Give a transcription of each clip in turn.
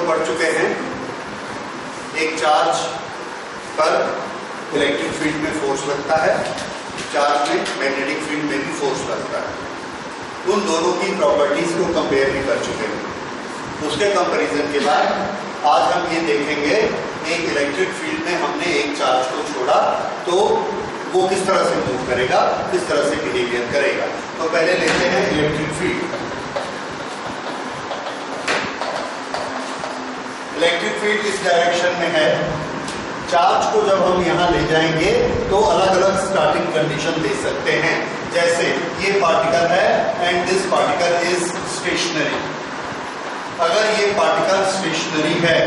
पढ़ चुके हैं, एक चार्ज पर इलेक्ट्रिक फील्ड में फोर्स लगता है, चार्ज में मैग्नेटिक फील्ड में भी फोर्स लगता है। उन दोनों की प्रॉपर्टीज को कंपेयर भी कर चुके हैं। उसके कंपैरिजन के बाद आज हम ये देखेंगे, एक इलेक्ट्रिक फील्ड में हमने एक चार्ज को छोड़ा तो वो किस तरह से मूव करेगा, किस तरह से बिहेवियर करेगा। तो पहले लेते हैं इलेक्ट्रिक फील्ड। इलेक्ट्रिक फील्ड इस डायरेक्शन में है। चार्ज को जब हम यहाँ ले जाएंगे तो अलग अलग स्टार्टिंग कंडीशन ले सकते हैं। जैसे ये पार्टिकल है and this particle is stationary. अगर ये पार्टिकल स्टेशनरी है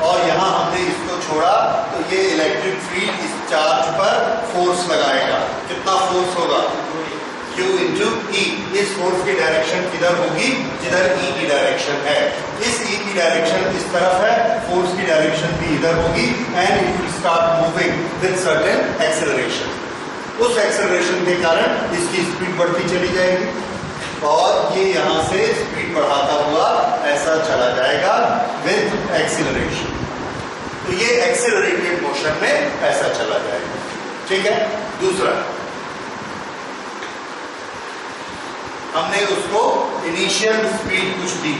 और यहाँ हमने इसको छोड़ा तो ये इलेक्ट्रिक फील्ड इस चार्ज पर फोर्स लगाएगा। कितना फोर्स होगा? Q into E। इस फोर्स की डायरेक्शन किधर होगी? जिधर E की डायरेक्शन है। इस E की डायरेक्शन इस तरफ है, फोर्स की डायरेक्शन भी इधर होगी and it will start moving with certain acceleration. उस एक्सेलरेशन के कारण इसकी स्पीड बढ़ती चली जाएगी और ये यहाँ से स्पीड बढ़ाता हुआ ऐसा चला जाएगा विद एक्सेलरेशन। तो ये एक्सेलरेटेड मोशन में ऐसा चला जाएगा। ठीक है। दूसरा, हमने उसको इनिशियल स्पीड कुछ दी।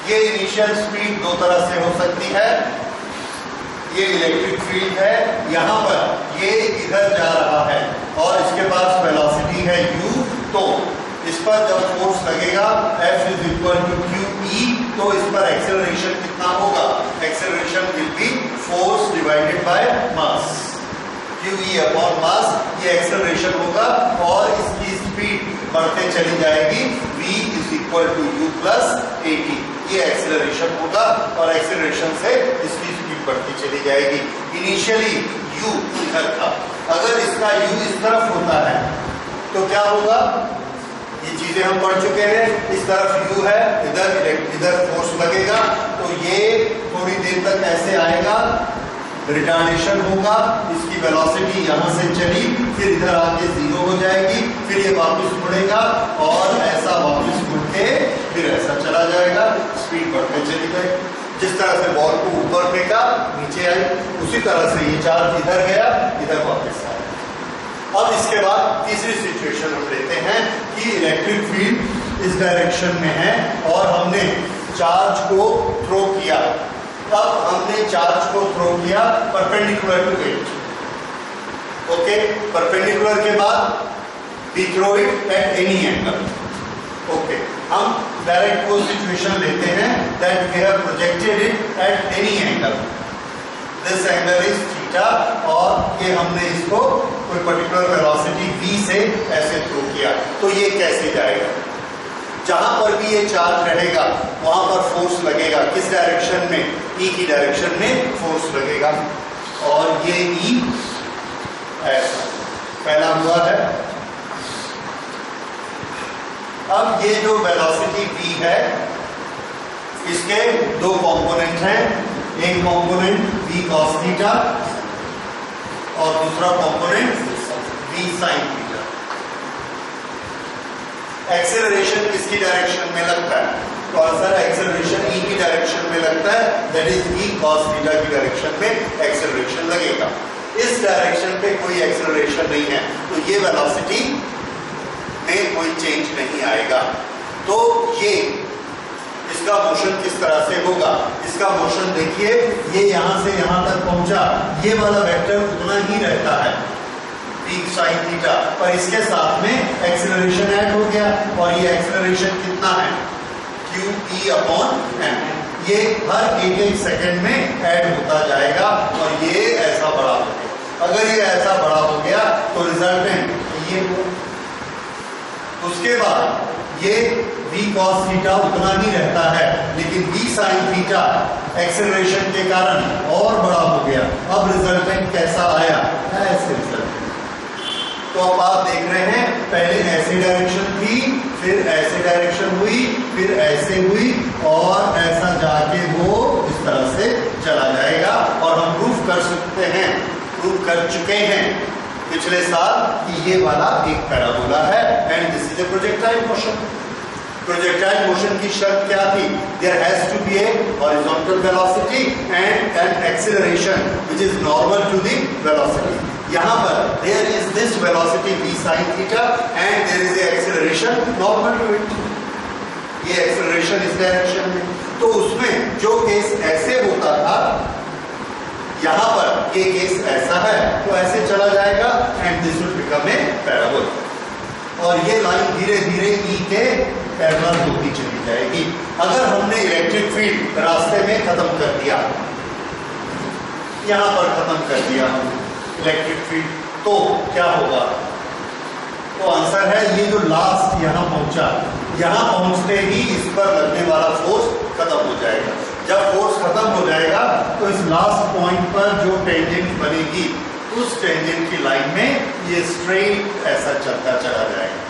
ये इनिशियल स्पीड दो तरह से हो सकती है। ये इलेक्ट्रिक फील्ड है, यहां पर ये इधर जा रहा है और इसके पास वेलोसिटी है u, तो इस पर जब फोर्स लगेगा F is equal to QE, तो इस पर एक्सेलरेशन कितना होगा? Acceleration will be force divided by mass. QE upon mass, ये एक्सेलरेशन होगा और इसकी स्पीड बढ़ते चली जाएगी। V is equal to U plus AT। ये एक्सेलरेशन होगा और एक्सेलरेशन से इसकी स्पीड बढ़ती चली जाएगी। इनिशियली U इधर था, अगर इसका U इस तरफ होता है तो क्या होगा? ये चीजें हम पढ़ चुके हैं। इस तरफ U है, इधर फोर्स लगेगा तो ये थोड़ी देर तक ऐसे आएगा, रिटार्डेशन होगा, इसकी वेलोसिटी यहां से चली, फिर इधर आके 0 हो जाएगी, फिर ये वापस मुड़ेगा और ऐसा वापस मुड़ के फिर ऐसा चला जाएगा, स्पीड बढ़ते चली जाएगी। जिस तरह से बॉल को ऊपर फेंका नीचे आई, उसी तरह से ये चार्ज इधर गया, इधर वापस आया। अब इसके बाद तीसरी सिचुएशन हम लेते हैं कि इलेक्ट्रिक फील्ड इस डायरेक्शन में है और हमने चार्ज को थ्रो किया। तब हमने चार्ज को थ्रो किया perpendicular to it. Okay, perpendicular के बाद we throw it at any angle. Okay, हम डायरेक्ट वो सिचुएशन लेते हैं that we have projected it at any angle. This angle is theta और ये हमने इसको कोई पर्टिकुलर वेलोसिटी v से ऐसे थ्रो किया। तो ये कैसे जाएगा? जहां पर भी ये चार्ज रहेगा वहां पर फोर्स लगेगा। किस डायरेक्शन में? E की डायरेक्शन में फोर्स लगेगा और ये E ऐसा फैला हुआ है। अब ये जो वेलोसिटी v है, इसके दो कंपोनेंट हैं। एक कंपोनेंट v cos थीटा और दूसरा component v sin theta. Acceleration किसकी डायरेक्शन में लगता है? कौन सा एक्सेलरेशन? E की डायरेक्शन में लगता है, that is v cos theta की डायरेक्शन में एक्सेलरेशन लगेगा। इस डायरेक्शन पे कोई एक्सेलरेशन नहीं है तो ये वेलोसिटी में कोई चेंज नहीं आएगा। तो ये इसका मोशन किस तरह से होगा? इसका मोशन देखिए, ये यहां से यहां तक पहुंचा, ये वाला वेक्टर उतना ही रहता है v sin थीटा, पर इसके साथ में एक्सेलरेशन ऐड हो गया और ये एक्सेलरेशन कितना है? QE upon m। ये हर एक सेकंड में ऐड होता जाएगा और ये ऐसा बड़ा हो गया। अगर ये ऐसा बड़ा हो गया तो रिजल्टेंट ये हो। उसके बाद ये v cos थीटा उतना ही रहता है, लेकिन v sin थीटा एक्सेलरेशन के कारण और बड़ा हो गया। अब रिजल्टेंट कैसा आया? ऐसे रिजल्टेंट। तो अब आप देख रहे हैं, पहले ऐसे डायरेक्शन थी, फिर ऐसे डायरेक्शन हुई, फिर ऐसे हुई और ऐसा जाके वो इस तरह से चला जाएगा। और हम प्रूफ कर सकते हैं, प्रूफ कर चुके हैं पिछले साल कि ये वाला एक पैराबोला है and this is a projectile motion. Projectile motion की शर्त क्या थी? There has to be a horizontal velocity and an acceleration which is normal to the velocity. यहां पर there is this velocity v sin theta and there is a acceleration normal to it. ये acceleration इस direction में, तो उसमें जो case ऐसे होता था, यहां पर ये केस ऐसा है तो ऐसे चला जाएगा and this will become a parabola, और ये लाइन धीरे धीरे ई के पैरेलल होती चली जाएगी। अगर हमने इलेक्ट्रिक फील्ड रास्ते में खत्म कर दिया, यहां पर खत्म कर दिया इलेक्ट्रिक फील्ड, तो क्या होगा? तो आंसर है ये जो लास्ट यहां पहुंचा, यहां पहुंचते ही इस पर लगने वाला फोर्स खत्म हो जाएगा। जब फोर्स खत्म हो जाएगा तो इस लास्ट पॉइंट पर जो टेंजेंट बनेगी, उस टेंजेंट की लाइन में ये स्ट्रेट ऐसा चलता चला जाएगा।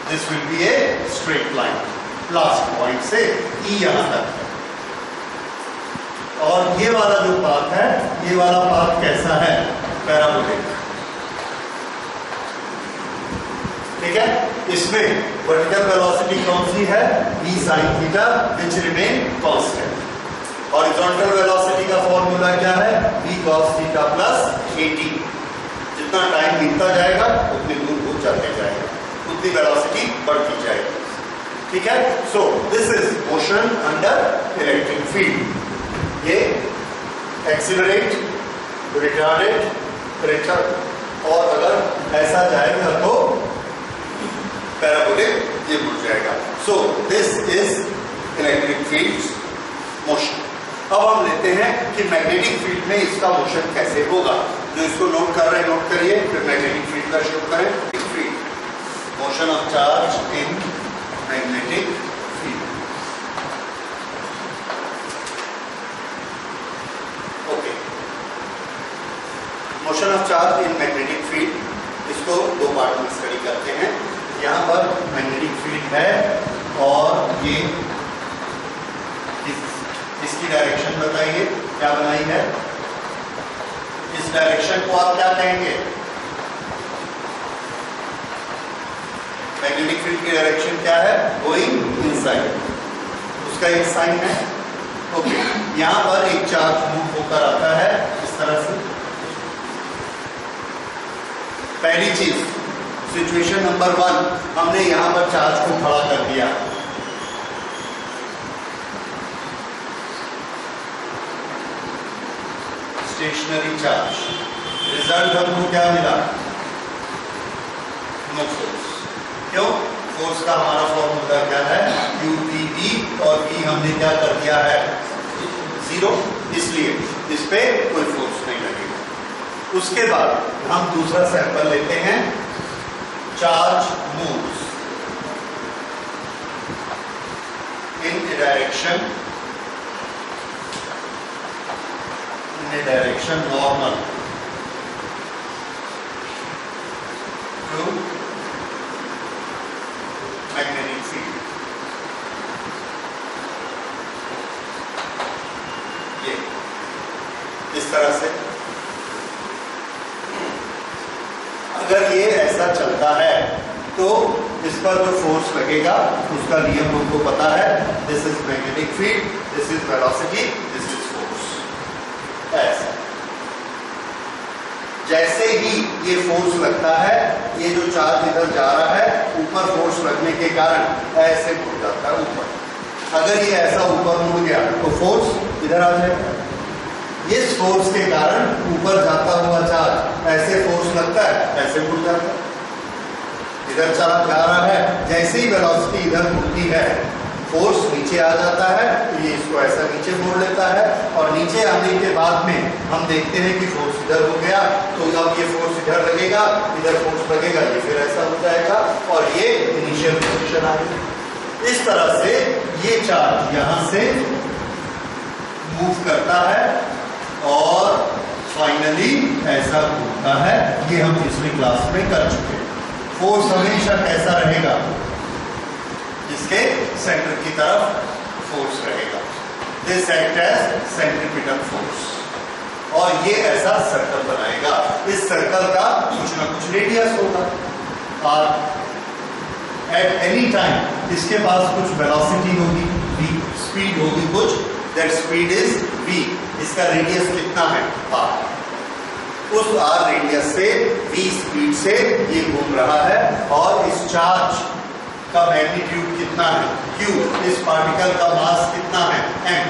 This will be a straight line last point से ई यहां तक। और ये वाला जो पाथ है, ये वाला पाथ कैसा है? पैराबोलिक। ठीक है, इसमें वर्टिकल वेलोसिटी कौन सी है? v sin theta which remain constant. Horizontal velocity का फॉर्मूला क्या है? v cos theta plus at। जितना टाइम बीतता जाएगा उतनी दूर वो चलते जाएगा, उतनी वेलोसिटी बढ़ती जाएगी। ठीक है, सो this is motion under electric field. ये एक्सीलरेट, रिटार्डेड, रिटर्न, और अगर ऐसा जाएगा तो पैराबोलिक ये मुड़ जाएगा। सो this is electric field motion. अब हम लेते हैं कि मैग्नेटिक फील्ड में इसका मोशन कैसे होगा। जो इसको नोट कर रहे हैं नोट करिए, फिर मैग्नेटिक फील्ड का शुरू करें। Field, motion of charge in magnetic field. Okay, motion of charge in magnetic field, इसको दो पार्ट में स्टडी करते हैं। यहाँ पर मैग्नेटिक फील्ड है और ये इसकी डायरेक्शन बताइए क्या बनाई है? इस डायरेक्शन को आप क्या कहेंगे? मैग्नेटिक फील्ड की डायरेक्शन क्या है? गोइंग इनसाइड, उसका एक साइन है। ओके, यहां पर एक चार्ज मूव होकर आता है इस तरह से। पहली चीज, सिचुएशन नंबर 1, हमने यहां पर चार्ज को खड़ा कर दिया। स्टेशनरी चार्ज, रिजल्ट हमको क्या मिला? No force. क्यों? फोर्स का हमारा फॉर्मूला क्या है? UTV, और V हमने क्या कर दिया है? 0, इसलिए इस पे कोई फोर्स नहीं लगेगा। उसके बाद हम दूसरा सैंपल लेते हैं। Charge moves in a direction, direction normal to magnetic field. ये इस तरह से अगर ये ऐसा चलता है तो इस पर जो फोर्स लगेगा उसका नियम हमको पता है। This is magnetic field, this is velocity, this is force. ऐसा जैसे ही ये फोर्स लगता है, ये जो चार्ज इधर जा रहा है, ऊपर फोर्स लगने के कारण ऐसे मुड़ जाता है ऊपर। अगर ये ऐसा ऊपर मुड़ गया तो फोर्स इधर आ जाएगा। इस फोर्स के कारण ऊपर जाता हुआ चार्ज ऐसे फोर्स लगता है, ऐसे मुड़ जाता है। इधर चार्ज जा रहा है, जैसे ही वेलोसिटी इधर मुड़ती है, फोर्स नीचे आ जाता है, तो ये इसको ऐसा नीचे मोड़ लेता है, और नीचे आने के बाद में हम देखते हैं कि फोर्स इधर हो गया, तो अब ये फोर्स इधर लगेगा, इधर फोर्स लगेगा, ये फिर ऐसा हो जाएगा, और ये इनिशियल पोजीशन आ गई। इस तरह से ये चार्ज यहां से मूव करता है और फाइनली ऐसा घूमता है। ये हम पिछली क्लास में कर चुके हैं। फोर्स हमेशा कैसा रहेगा? इसके सेंटर की तरफ फोर्स रहेगा। This act as centripetal force, और ये ऐसा सर्कल बनाएगा। इस सर्कल का कुछ ना कुछ रेडियस होगा, और एट एनी टाइम इसके पास कुछ वेलोसिटी होगी v, स्पीड होगी कुछ, दैट स्पीड इज v। इसका रेडियस कितना है r, उस r रेडियस से v स्पीड से ये घूम रहा है और इस चार्ज का मैग्नीट्यूड कितना है q, इस पार्टिकल का मास कितना है m,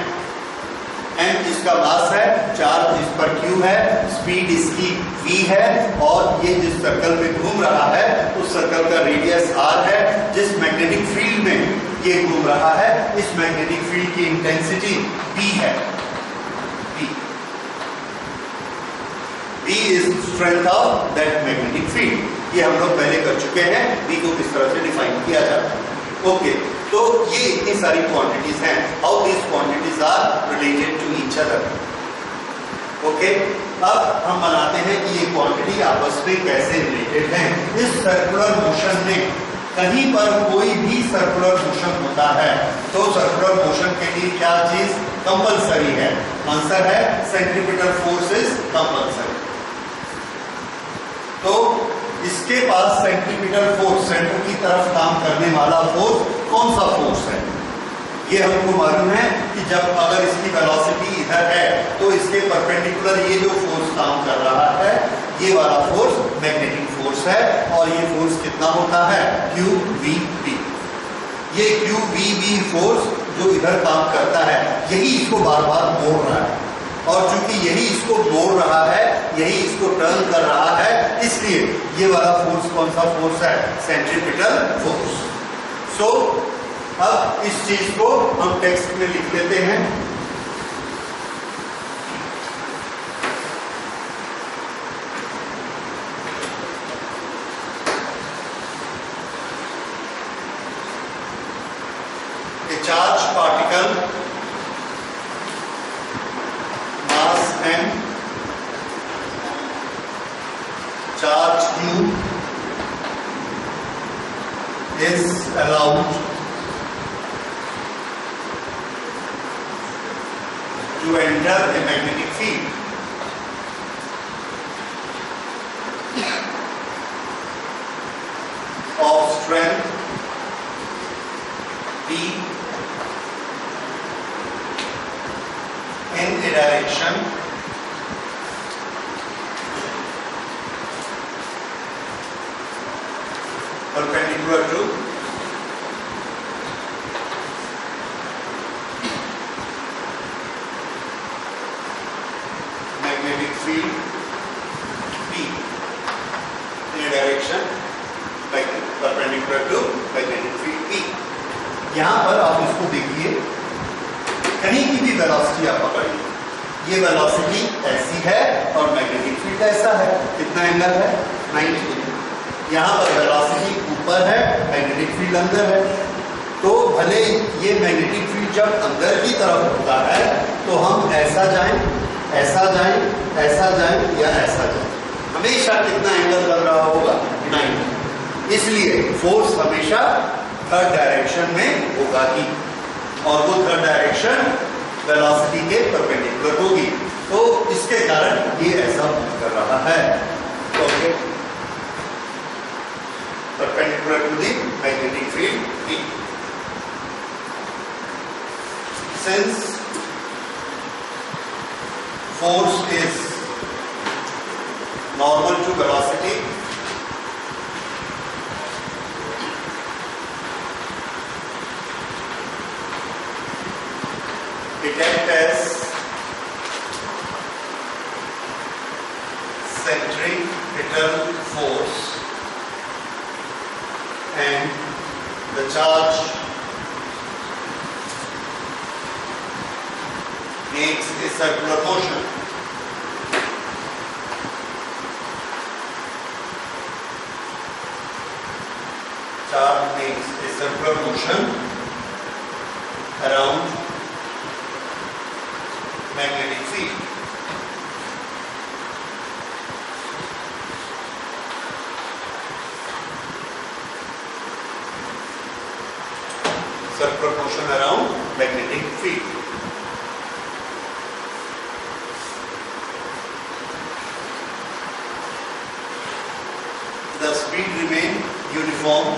m इसका मास है, चार्ज इस पर q है, स्पीड इसकी v है और ये जिस सर्कल में घूम रहा है उस सर्कल का रेडियस r है। जिस मैग्नेटिक फील्ड में ये घूम रहा है इस मैग्नेटिक फील्ड की इंटेंसिटी b है, v is strength of that magnetic field. ये हम लोग पहले कर चुके हैं v को किस तरह से डिफाइन किया जाता है। ओके, तो ये इतनी सारी क्वांटिटीज हैं, how these quantities are related to each other. Okay, अब हम बनाते हैं कि ये क्वांटिटी आपस में कैसे रिलेटेड हैं। इस सर्कुलर मोशन में कहीं पर कोई भी सर्कुलर मोशन होता है तो सर्कुलर मोशन के लिए क्या चीज कंपलसरी है? आंसर है सेंट्रीपिटल फोर्स इज कंपलसरी। तो इसके पास सेंट्रीपिटल फोर्स, सेंटर की तरफ काम करने वाला फोर्स कौन सा फोर्स है? ये हमको मालूम है कि जब अगर इसकी वेलोसिटी इधर है तो इसके परपेंडिकुलर ये जो फोर्स काम कर रहा है ये वाला फोर्स मैग्नेटिक फोर्स है और ये फोर्स कितना होता है QVB। ये QVB फोर्स जो इधर काम करता है यही इसको बार बार मोड़ रहा है और चूंकि यही इसको मोड़ रहा है, यही इसको टर्न कर रहा है, इसलिए ये वाला फोर्स कौन सा फोर्स है? Centripetal force. सो अब इस चीज को हम टेक्स्ट में लिख लेते हैं। A charged particle, mass m, charge q is allowed to enter a magnetic field of strength B in a direction perpendicular to magnetic field B in a direction perpendicular to magnetic field B। यहां पर आप इसको देखिए, कहीं की भी velocity आप पकड़िए, ये वेलोसिटी ऐसी है और मैग्नेटिक फील्ड ऐसा है, कितना एंगल है 90 डिग्री। यहाँ पर वेलोसिटी ऊपर है, मैग्नेटिक फील्ड अंदर है, तो भले ये मैग्नेटिक फील्ड जब अंदर की तरफ होता है तो हम ऐसा जाएं, ऐसा जाएं, ऐसा जाएं या ऐसा जाएं, हमेशा कितना एंगल लग रहा होगा 90। इसलिए फोर्स हमेशा थर्ड डायरेक्शन में होगा ही और वो थर्ड डायरेक्शन वेलोसिटी के परपेंडिकुलर होगी, तो इसके कारण ये ऐसा मूव कर रहा है। Okay, perpendicular to the magnetic field B। Since force is normal to velocity, it acts as centripetal force and the charge makes a circular motion. Charge makes a circular motion around magnetic field. Circular motion around magnetic field. The speed remains uniform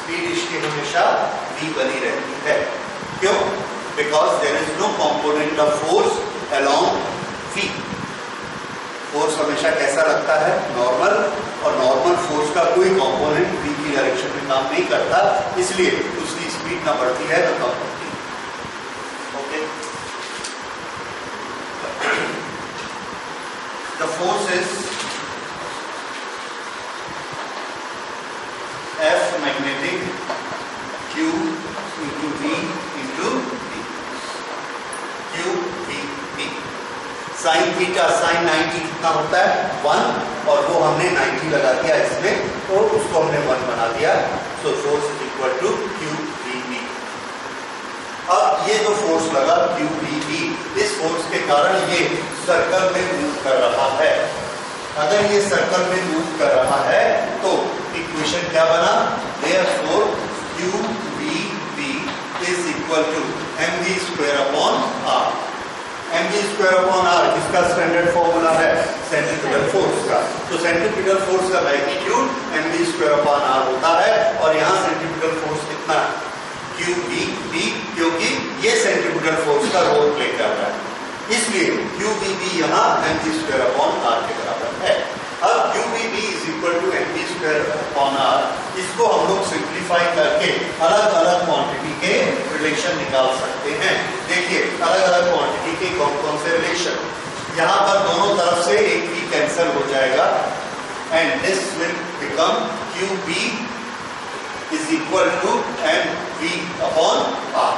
speed इसकी हमेशा v बनी रहती है। क्यों? Because there is no component of force along v। Force हमेशा कैसा लगता है? नॉर्मल, और नॉर्मल फोर्स का कोई कंपोनेंट v की डायरेक्शन में काम नहीं करता, इसलिए उसकी स्पीड ना बढ़ती है ना कम होती है। Okay, the force is F magnetic Q into V into V, Q V V। Sign theta sign 90 कितना होता है? 1, और वो हमने 90 लगा दिया इसमें, तो उसको हमने 1 बना दिया। So force is equal to Q V V। अब ये जो फोर्स लगा Q V V, इस फोर्स के कारण ये सर्कल में मूव कर रहा है। अगर ये सर्कल में मूव कर रहा है तो इक्वेशन क्या बना? Therefore Q V V is equal to mv square upon r। mv square upon r किसका स्टैंडर्ड फॉर्मूला है? सेंट्रीपिटल फोर्स का। तो सेंट्रीपिटल फोर्स का magnitude mv square upon r होता है, और यहाँ सेंट्रीपिटल फोर्स कितना? Q V V, क्योंकि ये सेंट्रीपिटल फोर्स का रोल प्ले कर रहा है, इसलिए Q V V यहाँ mv स्क्वायर अपॉन r के बराबर है। अब Q V V is equal to mv square upon r, इसको हम लोग सिंप्लीफाई करके अलग अलग क्वांटिटी के रिलेशन निकाल सकते हैं। देखिए अलग अलग क्वांटिटी के कौन कौन से रिलेशन, यहाँ पर दोनों तरफ से एक v कैंसिल हो जाएगा, and this will become Q V is equal to mv upon r।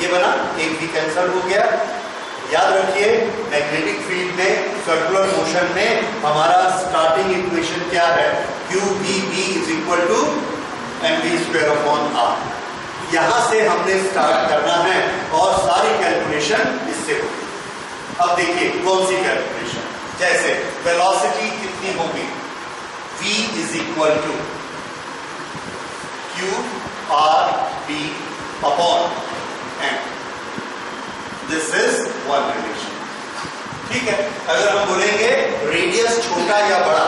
ये बना, एक भी कैंसिल हो गया। याद रखिए मैग्नेटिक फील्ड में सर्कुलर मोशन में हमारा स्टार्टिंग इक्वेशन क्या है? Q V V is equal to mv square upon r। यहां से हमने स्टार्ट करना है और सारी कैलकुलेशन इससे होगी। अब देखिए कौन सी कैलकुलेशन, जैसे वेलोसिटी कितनी होगी? v is equal to Q R B upon m। This is one relation. ठीक है, अगर हम बोलेंगे रेडियस छोटा या बड़ा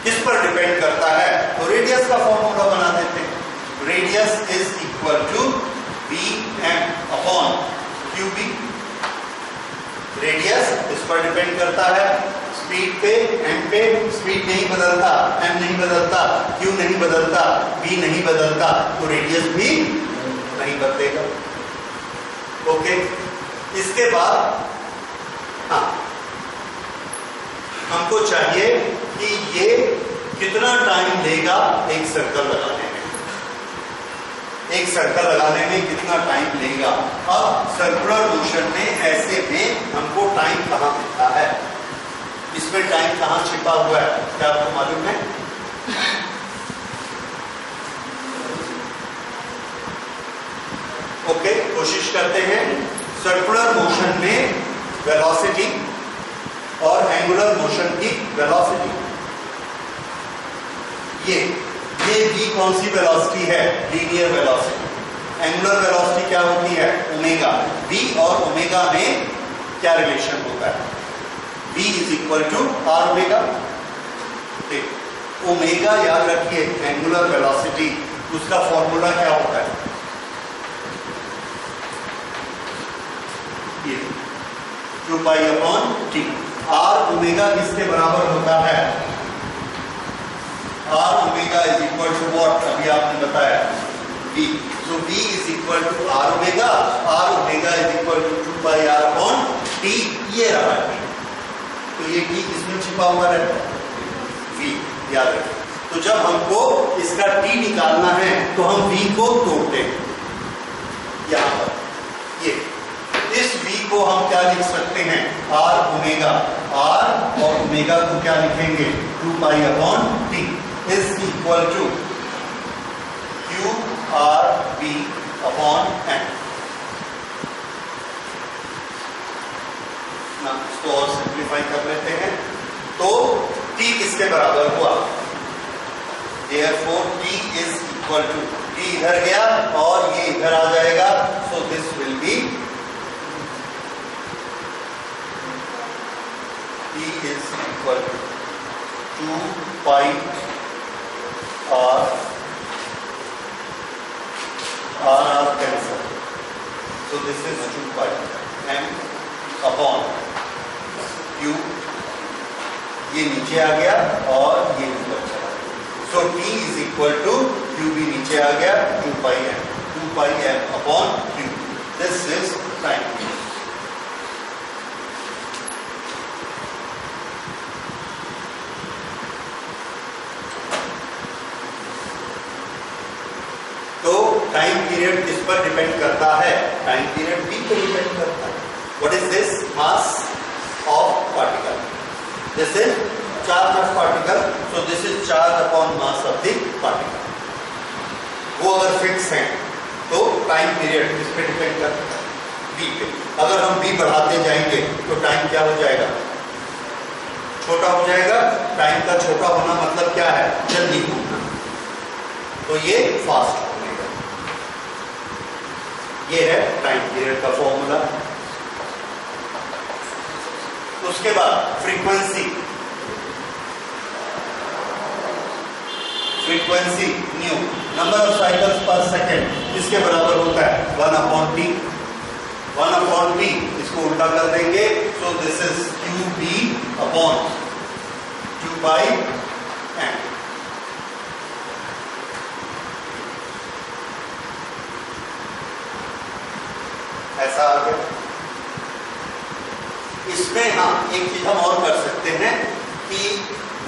किस पर डिपेंड करता है, तो रेडियस का फॉर्मूला बना देते हैं। Radius is equal to Vm upon QB। Radius इस पर डिपेंड करता है, स्पीड पे, m पे। स्पीड नहीं बदलता, m नहीं बदलता, q नहीं बदलता, v नहीं बदलता, तो रेडियस भी नहीं बदलेगा। ओके, इसके बाद हाँ, हमको चाहिए कि ये कितना टाइम लेगा एक सर्कल लगाने में। एक सर्कल लगाने में कितना टाइम लेगा? अब सर्कुलर मोशन में ऐसे में हमको टाइम कहाँ मिलता है? इसमें टाइम कहाँ छिपा हुआ है, क्या आपको मालूम है? ओके, कोशिश करते हैं। सर्कुलर मोशन में वेलोसिटी और एंगुलर मोशन की वेलोसिटी, ये v कौन सी वेलोसिटी है? Linear velocity. एंगुलर वेलोसिटी क्या होती है? ओमेगा। v और ओमेगा में क्या रिलेशन होता है? v is equal to r omega. Omega याद रखिए, एंगुलर वेलोसिटी, उसका फॉर्मूला क्या होता है? 2 pi upon t। r omega किसके बराबर होता है? r omega is equal to what? अभी आपने बताया v। So v is equal to r omega. r omega is equal to 2 pi r upon t। ये रहा t। तो ये t किसमें छिपा हुआ रहता है? v, याद रखिए। तो जब हमको इसका t निकालना है तो हम v को तोड़ते हैं यहां पर। ये इस v को हम क्या लिख सकते हैं? r omega. r और ओमेगा को क्या लिखेंगे? 2 pi upon t is equal to q r b upon m। ना इसको और सिंप्लीफाई कर लेते हैं, तो t किसके बराबर हुआ? Therefore t is equal to, t इधर गया और ये इधर आ जाएगा, so this will be t is equal to 2 pi r आ गया और ये ऊपर चला गया। So T is equal to QB नीचे आ गया 2 pi m upon Q। This is time. तो टाइम पीरियड किस पर डिपेंड करता है? टाइम पीरियड B पर डिपेंड करता है। What is this? Mass of particle. This is charge of particle, so this is charge upon mass of the particle. वो अगर फिक्स है तो टाइम पीरियड किस पे डिपेंड करता है? B पे। अगर हम B बढ़ाते जाएंगे तो टाइम क्या हो जाएगा? छोटा हो जाएगा। टाइम का छोटा होना मतलब क्या है? जल्दी होना। तो ये फास्ट होगा। ये है टाइम पीरियड का फॉर्मूला। उसके बाद frequency new, number of cycles पर सेकेंड, इसके बराबर होता है 1/t। 1/t इसको उल्टा कर देंगे, सो this is QB upon 2/m। ऐसा आ गया। इसमें हम एक चीज हम और कर सकते हैं कि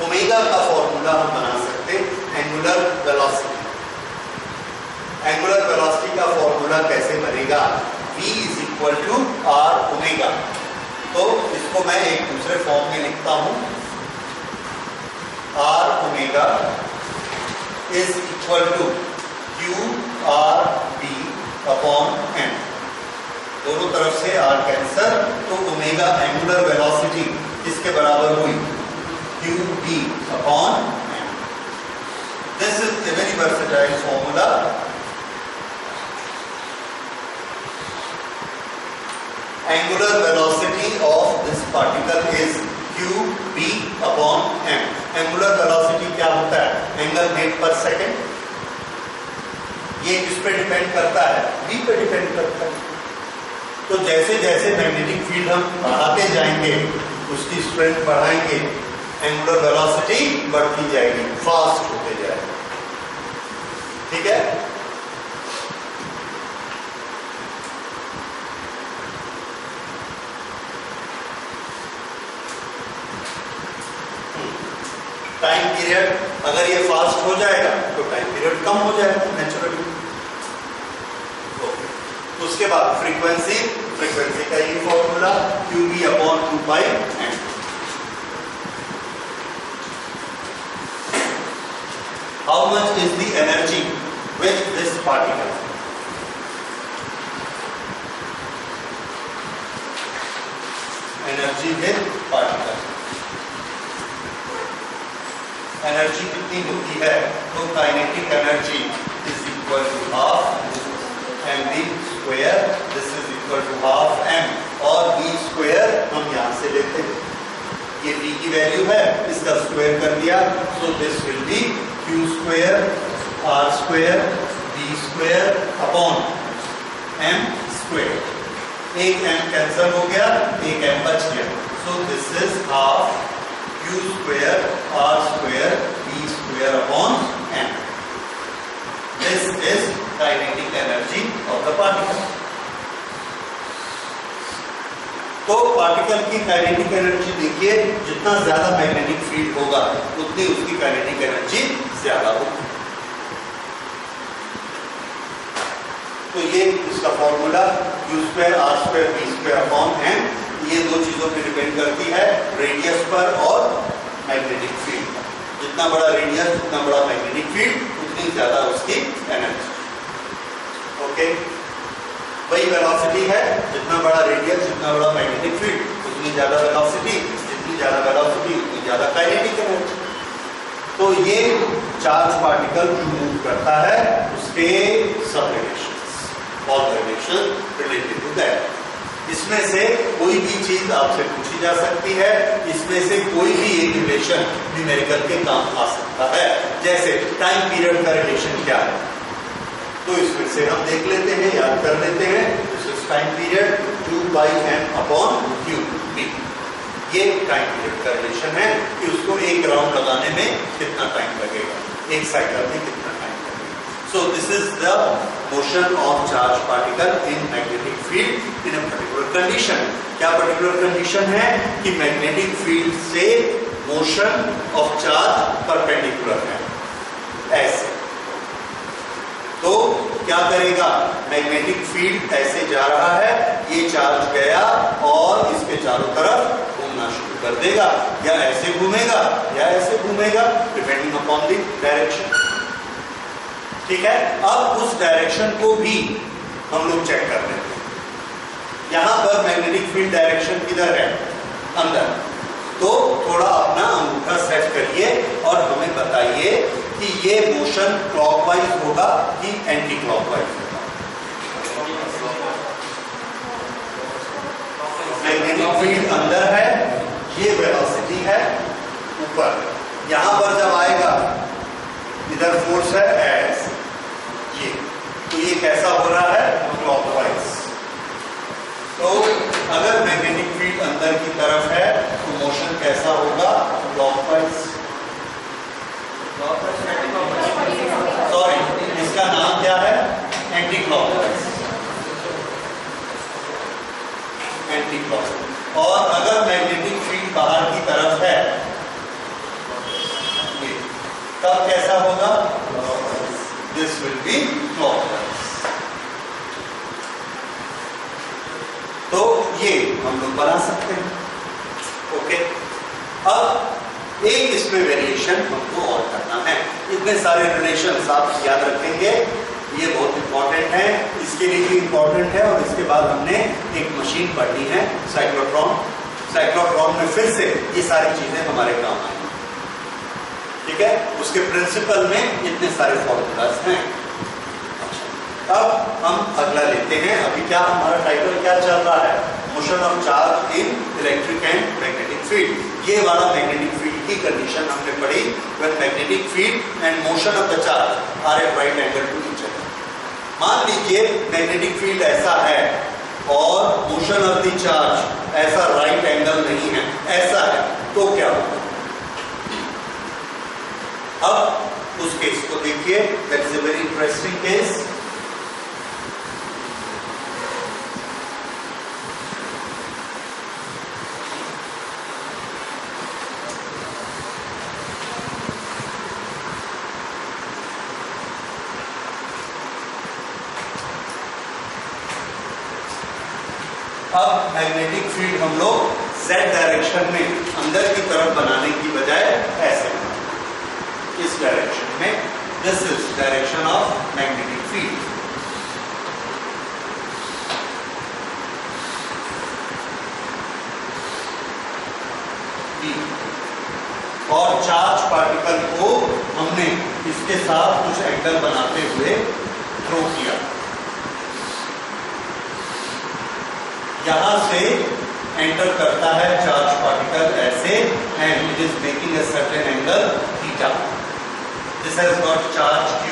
ओमेगा का फॉर्मूला हम बना सकते हैं, एंगुलर वेलोसिटी। एंगुलर वेलोसिटी का फॉर्मूला कैसे बनेगा? V is equal to R omega. तो इसको मैं एक दूसरे फॉर्म में लिखता हूं। R omega is equal to QRB upon m। दोनों तरफ से R कैंसर, तो ओमेगा एंगुलर वेलोसिटी किसके बराबर हुई? QB upon m। This is a very versatile formula। Angular velocity of this particle is QB upon m। Angular velocity क्या होता है? एंगल मेड पर सेकेंड। ये किस पे डिपेंड करता है? B पे डिपेंड करता है। तो जैसे जैसे मैग्नेटिक फील्ड हम बढ़ाते जाएंगे, उसकी स्ट्रेंथ बढ़ाएंगे, एंगुलर वेलोसिटी बढ़ती जाएगी, फास्ट होते जाएगा। ठीक है? टाइम पीरियड अगर ये फास्ट हो जाएगा तो टाइम पीरियड कम हो जाएगा नेचुरली। उसके बाद फ्रीक्वेंसी का ये formula QB upon 2/m। How much is the energy with this particle? Energy with particle, energy कितनी होती है? तो kinetic energy is equal to half mv square. This is equal to half m और v square हम यहां से लेते हैं। ये v की वैल्यू है, इसका स्क्वायर कर दिया, so this will be q square r square v square upon m square. एक m कैंसिल हो गया, एक m बच गया, सो this is half q square r square v square upon m। This is kinetic energy of the particle। तो particle की kinetic energy देखिए, जितना ज्यादा मैग्नेटिक फील्ड होगा उतनी उसकी काइनेटिक एनर्जी ज्यादा होगी। तो ये इसका formula Q square R square V square upon m, ये दो चीजों पे डिपेंड करती है, रेडियस पर और मैग्नेटिक फील्ड पर। जितना बड़ा रेडियस, जितना बड़ा मैग्नेटिक फील्ड, उतनी ज्यादा उसकी एनर्जी। ओके, वही वेलोसिटी है, जितना बड़ा रेडियस, जितना बड़ा मैग्नेटिक फील्ड, उतनी ज्यादा वेलोसिटी, जितनी ज्यादा वेलोसिटी उतनी ज्यादा काइनेटिक एनर्जी। तो ये चार्ज पार्टिकल मूव करता है, उसके सब relations, all relation related to that. इसमें से कोई भी चीज आपसे पूछी जा सकती है, इसमें से कोई भी एक रिलेशन न्यूमेरिकल के काम आ सकता है। जैसे टाइम पीरियड का रिलेशन क्या है, तो इसमें से हम देख लेते हैं, याद कर लेते हैं। This is time period 2/m upon QB। ये टाइम पीरियड का रिलेशन है कि उसको एक राउंड लगाने में कितना टाइम लगेगा, एक साइकिल में कितना टाइम लगेगा। सो this is the motion of charge particle in magnetic field in a particular condition. क्या पर्टिकुलर कंडीशन है कि मैग्नेटिक फील्ड से मोशन ऑफ चार्ज परपेंडिकुलर है, ऐसे। तो क्या करेगा, मैग्नेटिक फील्ड ऐसे जा रहा है, ये चार्ज गया और इसके चारों तरफ घूमना शुरू कर देगा, या ऐसे घूमेगा या ऐसे घूमेगा, डिपेंडिंग अपॉन द डायरेक्शन। ठीक है, अब उस डायरेक्शन को भी हम लोग चेक कर लेते हैं। यहां पर मैग्नेटिक फील्ड डायरेक्शन किधर है, अंदर। तो थोड़ा अपना अंगूठा सेट करिए और हमें बताइए कि ये मोशन क्लॉकवाइज होगा कि एंटी क्लॉकवाइज होगा। मैग्नेटिक फील्ड अंदर है, ये वेलोसिटी है ऊपर, यहां पर जब आएगा इधर फोर्स है एस, ये तो ये कैसा हो रहा है, क्लॉकवाइज। तो अगर मैग्नेटिक फील्ड अंदर की तरफ है तो मोशन कैसा होगा, क्लॉकवाइज। सॉरी, इसका नाम क्या है, एंटी क्लॉकवाइज, एंटी क्लॉकवाइज। और अगर मैग्नेटिक फील्ड बाहर की तरफ है तब कैसा होगा, दिस विल बी क्लॉकवाइज। तो ये हम लोग बना सकते हैं। ओके, अब एक इसमें वेरिएशन हमको और करना है। इतने सारे रिलेशन आप याद रखेंगे, ये बहुत इंपॉर्टेंट है, इसके लिए भी इंपॉर्टेंट है। और इसके बाद हमने एक मशीन पढ़नी है, साइक्लोट्रॉन। साइक्लोट्रॉन में फिर से ये सारी चीजें हमारे काम आएंगी। ठीक है, उसके प्रिंसिपल में इतने सारे फॉर्मूलाज हैं। अब हम अगला लेते हैं। अभी क्या हमारा टाइटल क्या चल रहा है, motion of charge in electric and magnetic field. ये वाला मैग्नेटिक फील्ड की कंडीशन हमने पढ़ी, when magnetic field and motion of the charge are at right angle to each other. मान लीजिए मैग्नेटिक फील्ड ऐसा है और मोशन ऑफ द चार्ज ऐसा राइट एंगल नहीं है, ऐसा है, तो क्या होगा। अब उस केस को देखिए, that is a very interesting case. अब मैग्नेटिक फील्ड हम लोग z डायरेक्शन में अंदर की तरफ बनाने की बजाय ऐसे बनाएंगे, इस डायरेक्शन में। This is direction of magnetic field. और चार्ज पार्टिकल को हमने इसके साथ कुछ एंगल बनाते हुए थ्रो किया। यहां से एंटर करता है चार्ज पार्टिकल ऐसे, and it is making a certain angle theta. This has got charge q,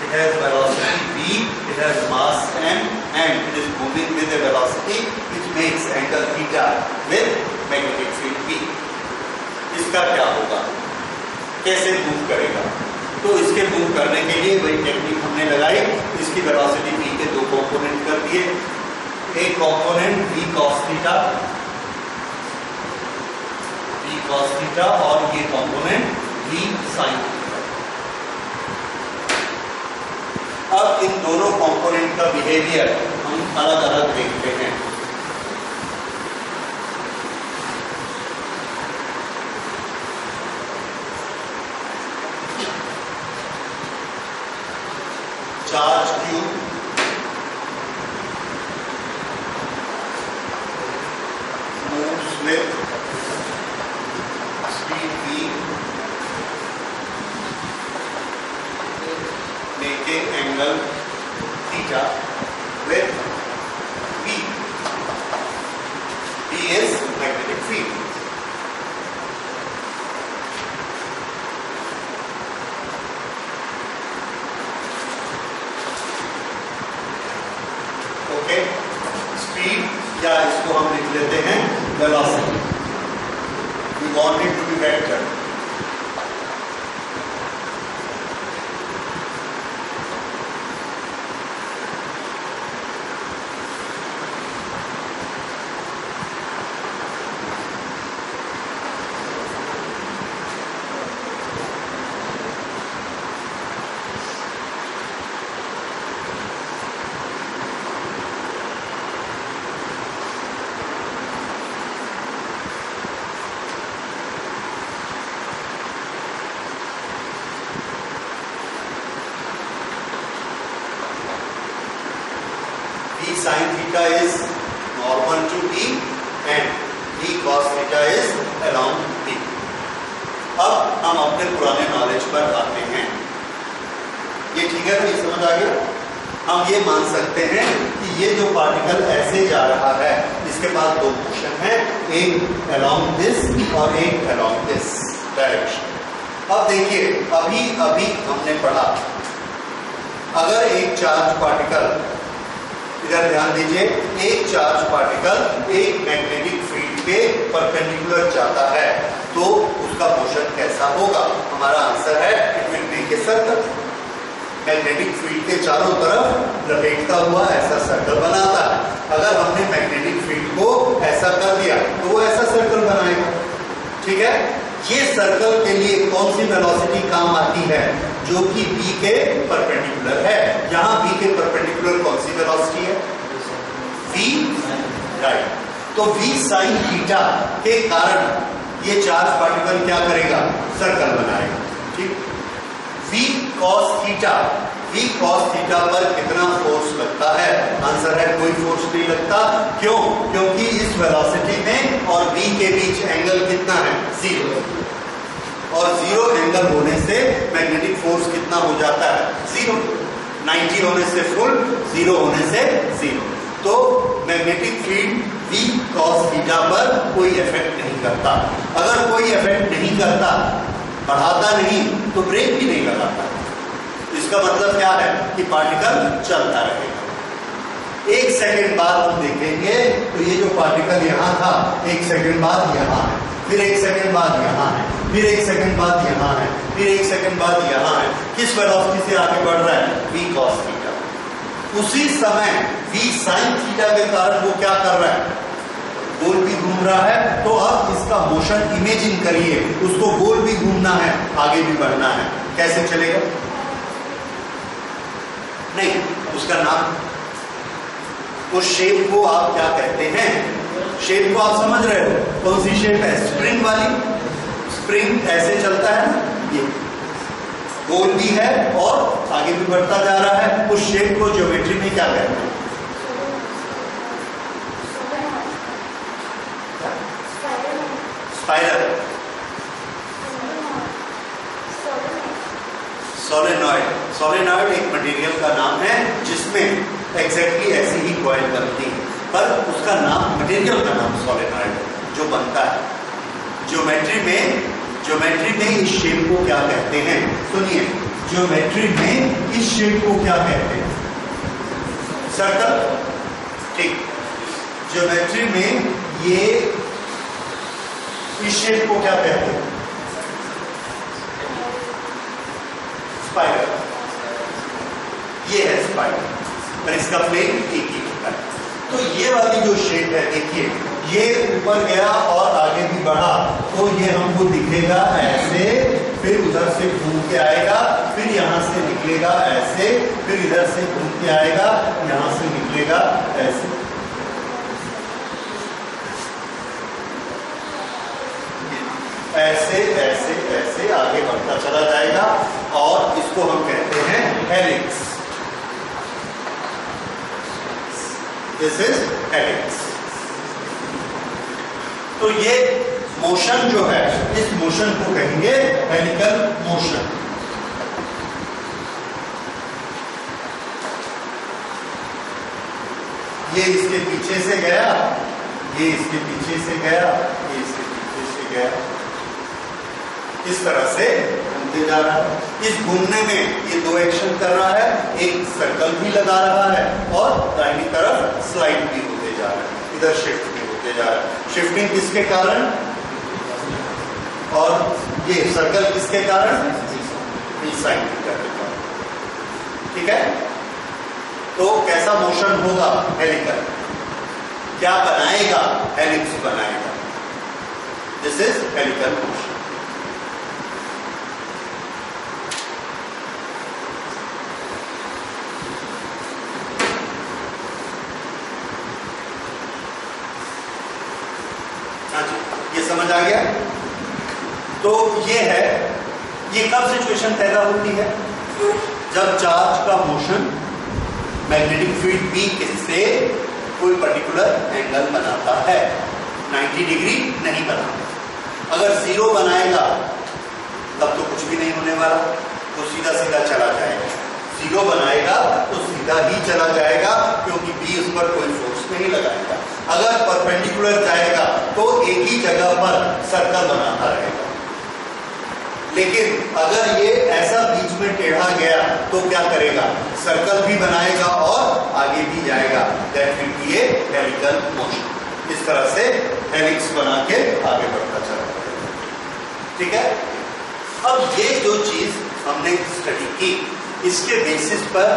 it has velocity v, it has mass m, and it is moving with a velocity which makes angle theta with magnetic field v। इसका क्या होगा, कैसे move करेगा, तो इसके move करने के लिए वही टेक्निक हमने लगाई। इसकी वेलोसिटी v के दो कंपोनेंट कर दिए, एक कंपोनेंट v cos थीटा, और ये कंपोनेंट v sin थीटा। अब इन दोनों कंपोनेंट का बिहेवियर हम अलग अलग देखते हैं। Charge q moves with speed v, making angle theta with v. V is magnetic field. Okay, speed या इसको हम लिख लेते हैं velocity. want it to be vector. V sin theta is normal to B and V cos theta is along B. अब हम अपने पुराने नॉलेज पर आते हैं। ये ठीक है, नहीं समझ आ गया? हम ये मान सकते हैं कि ये जो पार्टिकल ऐसे जा रहा है, इसके पास दो मोशन है, एक along this और एक along this डायरेक्शन। अब देखिए, अभी हमने पढ़ा, अगर एक चार्ज पार्टिकल, इधर ध्यान दीजिए, एक चार्ज पार्टिकल एक मैग्नेटिक फील्ड के परपेंडिकुलर जाता है तो उसका मोशन कैसा होगा? हमारा आंसर है it will make a circle. Magnetic field के चारों तरफ लपेटता हुआ ऐसा सर्कल बनाता है। अगर हमने मैग्नेटिक फील्ड को ऐसा कर दिया तो वो ऐसा सर्कल बनाएगा। ठीक है, ये सर्कल के लिए कौन सी वेलोसिटी काम आती है? जो कि v के परपेंडिकुलर है। यहां v के परपेंडिकुलर कौन सी वेलोसिटी है? v, right. तो v sin थीटा के कारण ये चार्ज पार्टिकल क्या करेगा? सर्कल बनाएगा। ठीक, v cos थीटा पर कितना फोर्स लगता है? आंसर है कोई फोर्स नहीं लगता। क्यों? क्योंकि इस वेलोसिटी में और v के बीच एंगल कितना है? 0। और 0 एंगल होने से मैग्नेटिक फोर्स कितना हो जाता है? 0। 90 होने से फुल, 0 होने से 0। तो magnetic field v cos theta पर कोई इफेक्ट नहीं करता। अगर कोई इफेक्ट नहीं करता, बढ़ाता नहीं, तो ब्रेक भी नहीं लगाता। इसका मतलब क्या है? कि पार्टिकल चलता रहेगा। 1 सेकंड बाद हम देखेंगे तो ये जो पार्टिकल यहां था, 1 सेकंड बाद यहां है, फिर 1 सेकंड बाद यहां है, फिर 1 सेकंड बाद यहां है, फिर 1 सेकंड बाद यहां है। किस वेलोसिटी से आगे बढ़ रहा है? v cos theta. उसी समय v sin थीटा के कारण वो क्या कर रहा है? गोल भी घूम रहा है। तो अब इसका मोशन इमेजिन करिए, उसको गोल भी घूमना है, आगे भी बढ़ना है। कैसे चलेगा? नहीं, उसका नाम, उस शेप को आप क्या कहते हैं? शेप को आप समझ रहे हो? कौन सी शेप है? स्प्रिंग वाली। स्प्रिंग ऐसे चलता है ना, ये गोल भी है और आगे भी बढ़ता जा रहा है। उस शेप को ज्योमेट्री में क्या कहते हैं? Spiral, solenoid. सोलेनॉइड एक मटेरियल का नाम है जिसमें एग्जैक्टली ऐसी ही कॉइल बनती है, पर उसका नाम, मटेरियल का नाम सोलेनॉइड है जो बनता है। ज्योमेट्री में इस शेप को क्या कहते हैं? सुनिए, ज्योमेट्री में इस शेप को क्या कहते हैं? सर्कल। ठीक, ज्योमेट्री में ये इस शेप को क्या कहते हैं? स्पाइरल। ये है स्पाइरल, और इसका प्लेन एक ही होता है। तो ये वाली जो शेप है, देखिए, ये ऊपर गया और आगे भी बढ़ा, तो ये हमको दिखेगा ऐसे, फिर उधर से घूम के आएगा, फिर यहां से निकलेगा ऐसे, फिर इधर से घूम के आएगा, यहां से निकलेगा ऐसे। ऐसे ऐसे ऐसे आगे बढ़ता चला जाएगा और इसको हम कहते हैं हेलिक्स। This is helix. तो ये मोशन जो है, इस मोशन को कहेंगे हेलिकल मोशन। ये इसके पीछे से गया, ये इसके पीछे से गया, ये इसके पीछे से गया, इस तरह से घूमते जा रहा है। इस घूमने में ये दो एक्शन कर रहा है, एक सर्कल भी लगा रहा है और दाहिनी तरफ स्लाइड भी होते जा रहा है, इधर शिफ्ट भी होते जा रहा है। शिफ्टिंग किसके कारण? और ये सर्कल किसके कारण? बी साइन थीटा के कारण। ठीक है, तो कैसा मोशन होगा हेलिकल? क्या बनाएगा? हेलिक्स बनाएगा। This is helical motion. ये समझ आ गया? तो ये है, ये कब सिचुएशन पैदा होती है? जब चार्ज का मोशन मैग्नेटिक फील्ड बी से कोई पर्टिकुलर एंगल बनाता है, 90 डिग्री नहीं बनाता। अगर 0 बनाएगा तब तो कुछ भी नहीं होने वाला, तो सीधा सीधा चला जाएगा। 0 बनाएगा तो सीधा ही चला जाएगा, क्योंकि बी उस पर कोई फोर्स नहीं लगाएगा। अगर परपेंडिकुलर जाएगा तो एक ही जगह पर सर्कल बनाता रहेगा। लेकिन अगर ये ऐसा बीच में टेढ़ा गया तो क्या करेगा? सर्कल भी बनाएगा और आगे भी जाएगा। That will be A helical motion. इस तरह से हेलिक्स बना के आगे बढ़ता चला जाएगा। ठीक है, अब ये जो चीज हमने स्टडी की, इसके बेसिस पर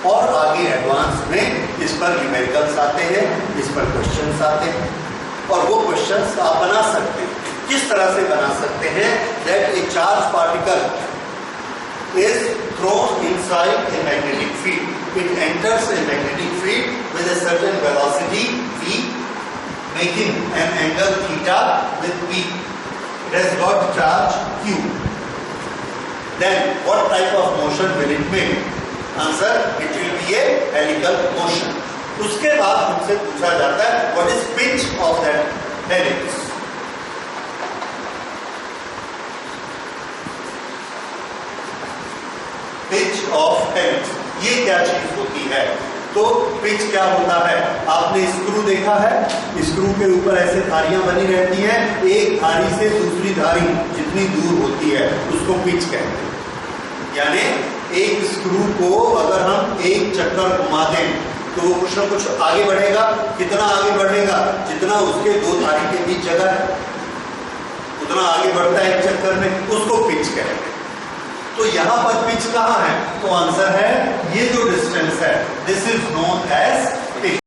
और आगे एडवांस में इस पर न्यूमेरिकल्स आते हैं, इस पर क्वेश्चंस आते हैं, और वो क्वेश्चंस आप बना सकते हैं। किस तरह से बना सकते हैं? That A charge particle is throne inside a magnetic field. It enters a magnetic field with a certain velocity v, making an angle theta with p. It has got charge q. Then what type of motion will it make? Answer, it will be a helical motion. उसके बाद हमसे पूछा जाता है what is pitch of that helix? Pitch of helix, ये क्या चीज होती है? तो पिच क्या होता है? आपने स्क्रू देखा है, स्क्रू के ऊपर ऐसे धारियां बनी रहती हैं, एक धारी से दूसरी धारी जितनी दूर होती है उसको पिच कहते हैं। यानी एक स्क्रू को अगर हम एक चक्कर घुमा दें तो वो कुछ ना कुछ आगे बढ़ेगा। कितना आगे बढ़ेगा? जितना उसके दो धारी के बीच जगह है उतना आगे बढ़ता है एक चक्कर में, उसको पिच कहते हैं। तो यहां पर पिच कहां है? तो आंसर है ये जो डिस्टेंस है, this is known as pitch.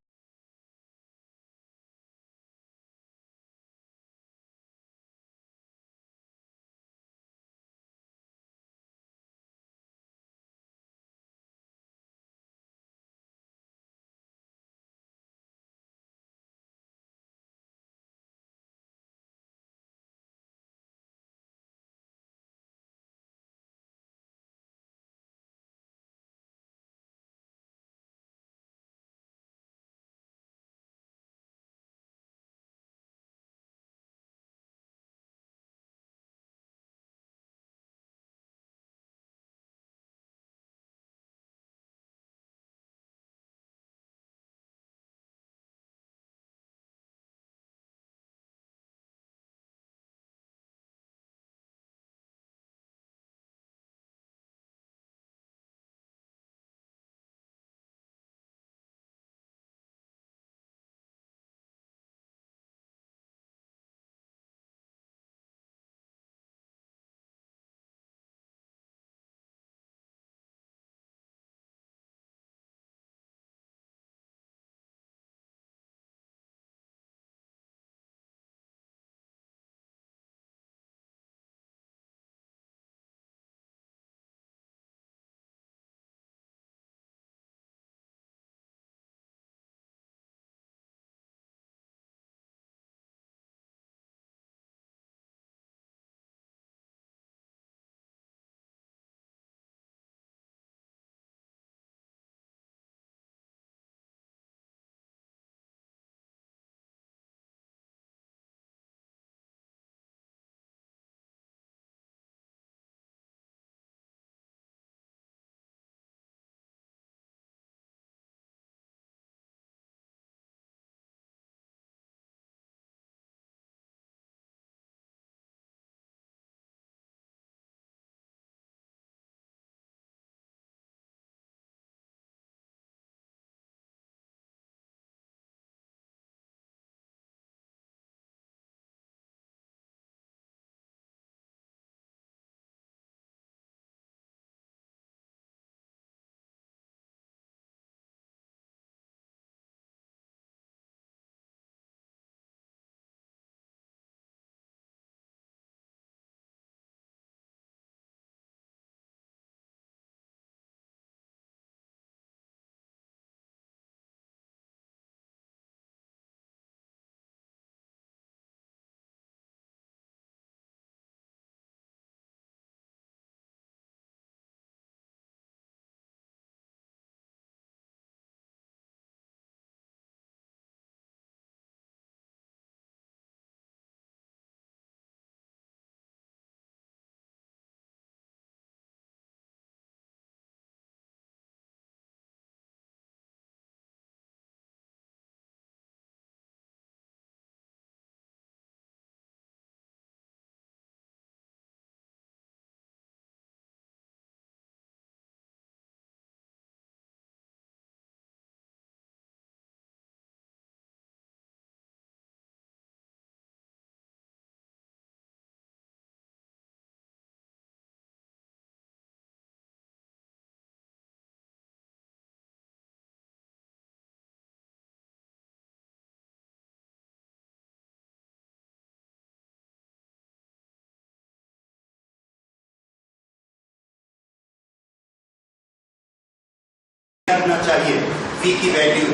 लिखना चाहिए v की वैल्यू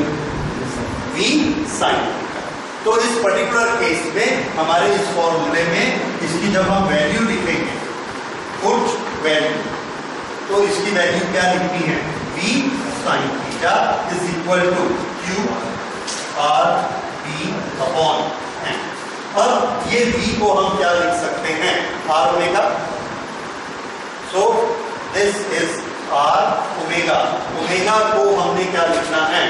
v sin थीटा। तो इस पर्टिकुलर केस में हमारे इस फॉर्मूले में इसकी जब हम वैल्यू लिखेंगे, पुट वैल्यू, तो इसकी वैल्यू क्या लिखनी है, v sin theta is equal to q r b upon n। अब ये v को हम क्या लिख सकते हैं, r omega. So this is r omega. Omega को हमने क्या लिखना है,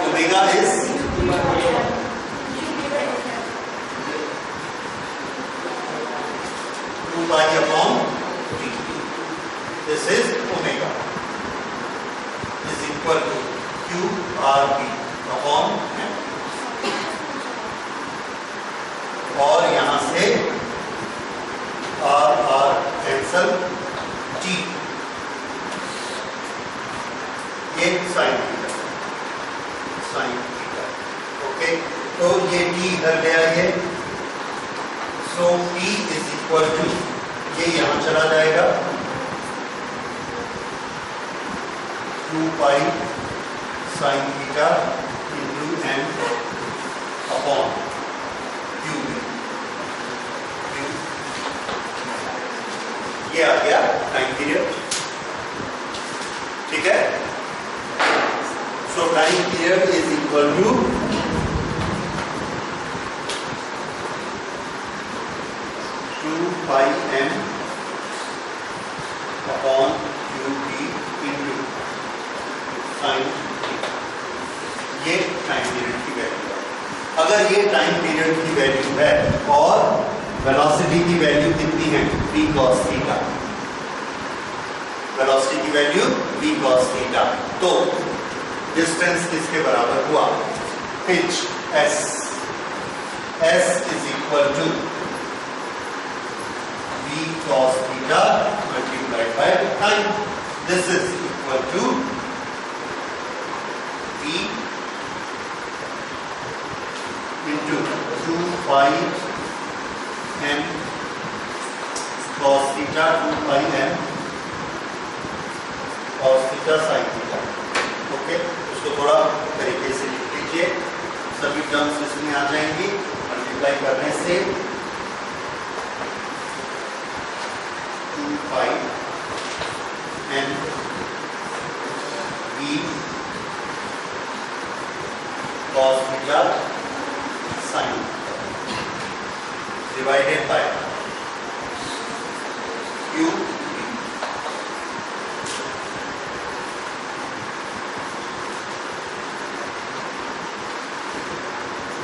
omega is 2 pi upon d। This is omega is equal to q r b upon n। और यहां से आर आर कैंसल, टी ये sine theta, sine theta. Okay, तो ये टी इधर ले आइए। So T is equal to, ये यहां चला जाएगा 2 pi sine theta into N upon Q. ये आ गया टाइम पीरियड, ठीक है। So time period is equal to 2 pi m upon Q T into sine theta. ये टाइम पीरियड की वैल्यू है। अगर ये टाइम पीरियड की वैल्यू है और वेलोसिटी की वैल्यू कितनी है, v cos थीटा, वेलोसिटी की वैल्यू v cos थीटा, तो डिस्टेंस किसके बराबर हुआ, pitch s, s is equal to v cos theta multiplied by time. This is equal to v into 2 pi m cos theta 2 pi m cos theta sin theta. Okay, उसको थोड़ा तरीके से लिख लीजिए, सभी टर्म्स इसमें आ जाएंगी मल्टीप्लाई करने से। 2 pi m v cos theta sin divided by q।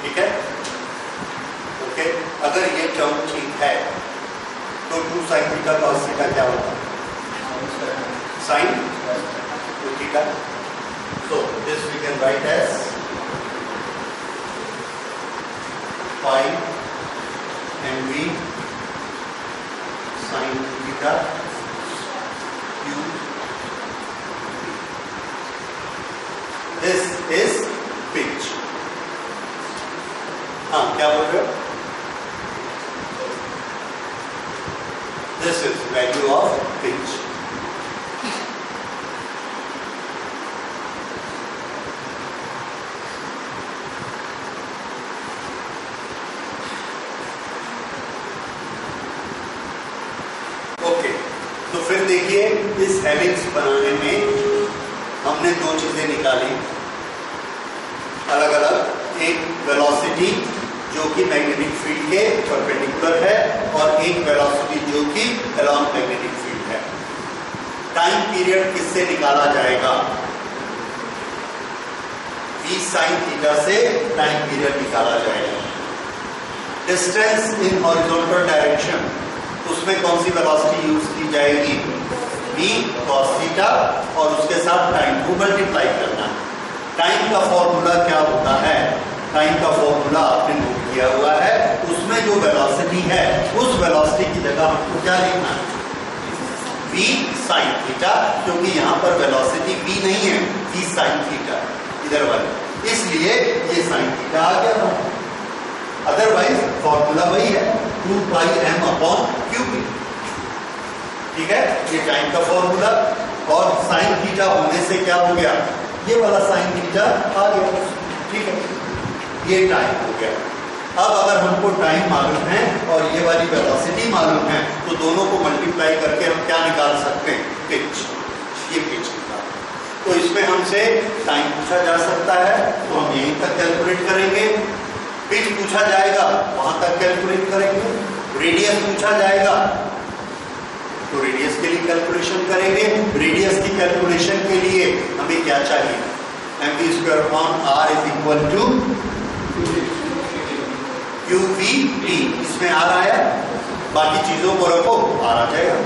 ठीक है, ओके। अगर ये टर्म ठीक है तो 2 sin थीटा cos थीटा क्या होगा, sin 2 theta. So this we can write as pi mv sin theta q। This is pitch। हाँ, क्या बोल रहे हो? This is value of pitch। तो फिर देखिए, इस हेलिक्स बनाने में हमने 2 चीजें निकाली अलग अलग, एक वेलोसिटी जो कि मैग्नेटिक फील्ड के परपेंडिकुलर है और एक वेलोसिटी जो कि अलोंग मैग्नेटिक फील्ड है। टाइम पीरियड किससे निकाला जाएगा, v sin थीटा से टाइम पीरियड निकाला जाएगा। डिस्टेंस इन हॉरिजॉन्टल डायरेक्शन, उसमें कौन सी वेलोसिटी यूज की जाएगी, v cos थीटा, और उसके साथ टाइम को मल्टीप्लाई करना। टाइम का फॉर्मूला क्या होता है, टाइम का फॉर्मूला आपने नोट किया हुआ है, उसमें जो वेलोसिटी है उस वेलोसिटी की जगह हमको क्या लिखना है, v sin थीटा, क्योंकि यहाँ पर वेलोसिटी v नहीं है, v sin थीटा इधर वाले, इसलिए ये sin थीटा आ गया था। अदरवाइज फॉर्मूला वही है 2 पाई m अपॉन क्यू। ठीक है, ये टाइम का फॉर्मूला। और साइन थीटा होने से क्या हो गया, ये वाला साइन थीटा आ गया, ठीक है, ये टाइम हो गया। अब अगर हमको टाइम मालूम है और ये वाली वेलोसिटी मालूम है तो दोनों को मल्टीप्लाई करके हम क्या निकाल सकते हैं, पिच। ये पिच निकाल, तो इसमें हमसे टाइम पूछा जा सकता है तो हम यहीं तक कैलकुलेट करेंगे, पिच पूछा जाएगा वहां तक कैलकुलेट करेंगे, रेडियस पूछा जाएगा तो रेडियस के लिए कैलकुलेशन करेंगे। रेडियस की कैलकुलेशन के लिए हमें क्या चाहिए, mv²/r is equal to QVT। इसमें R आया, बाकी चीजों को रखो R आ जाएगा।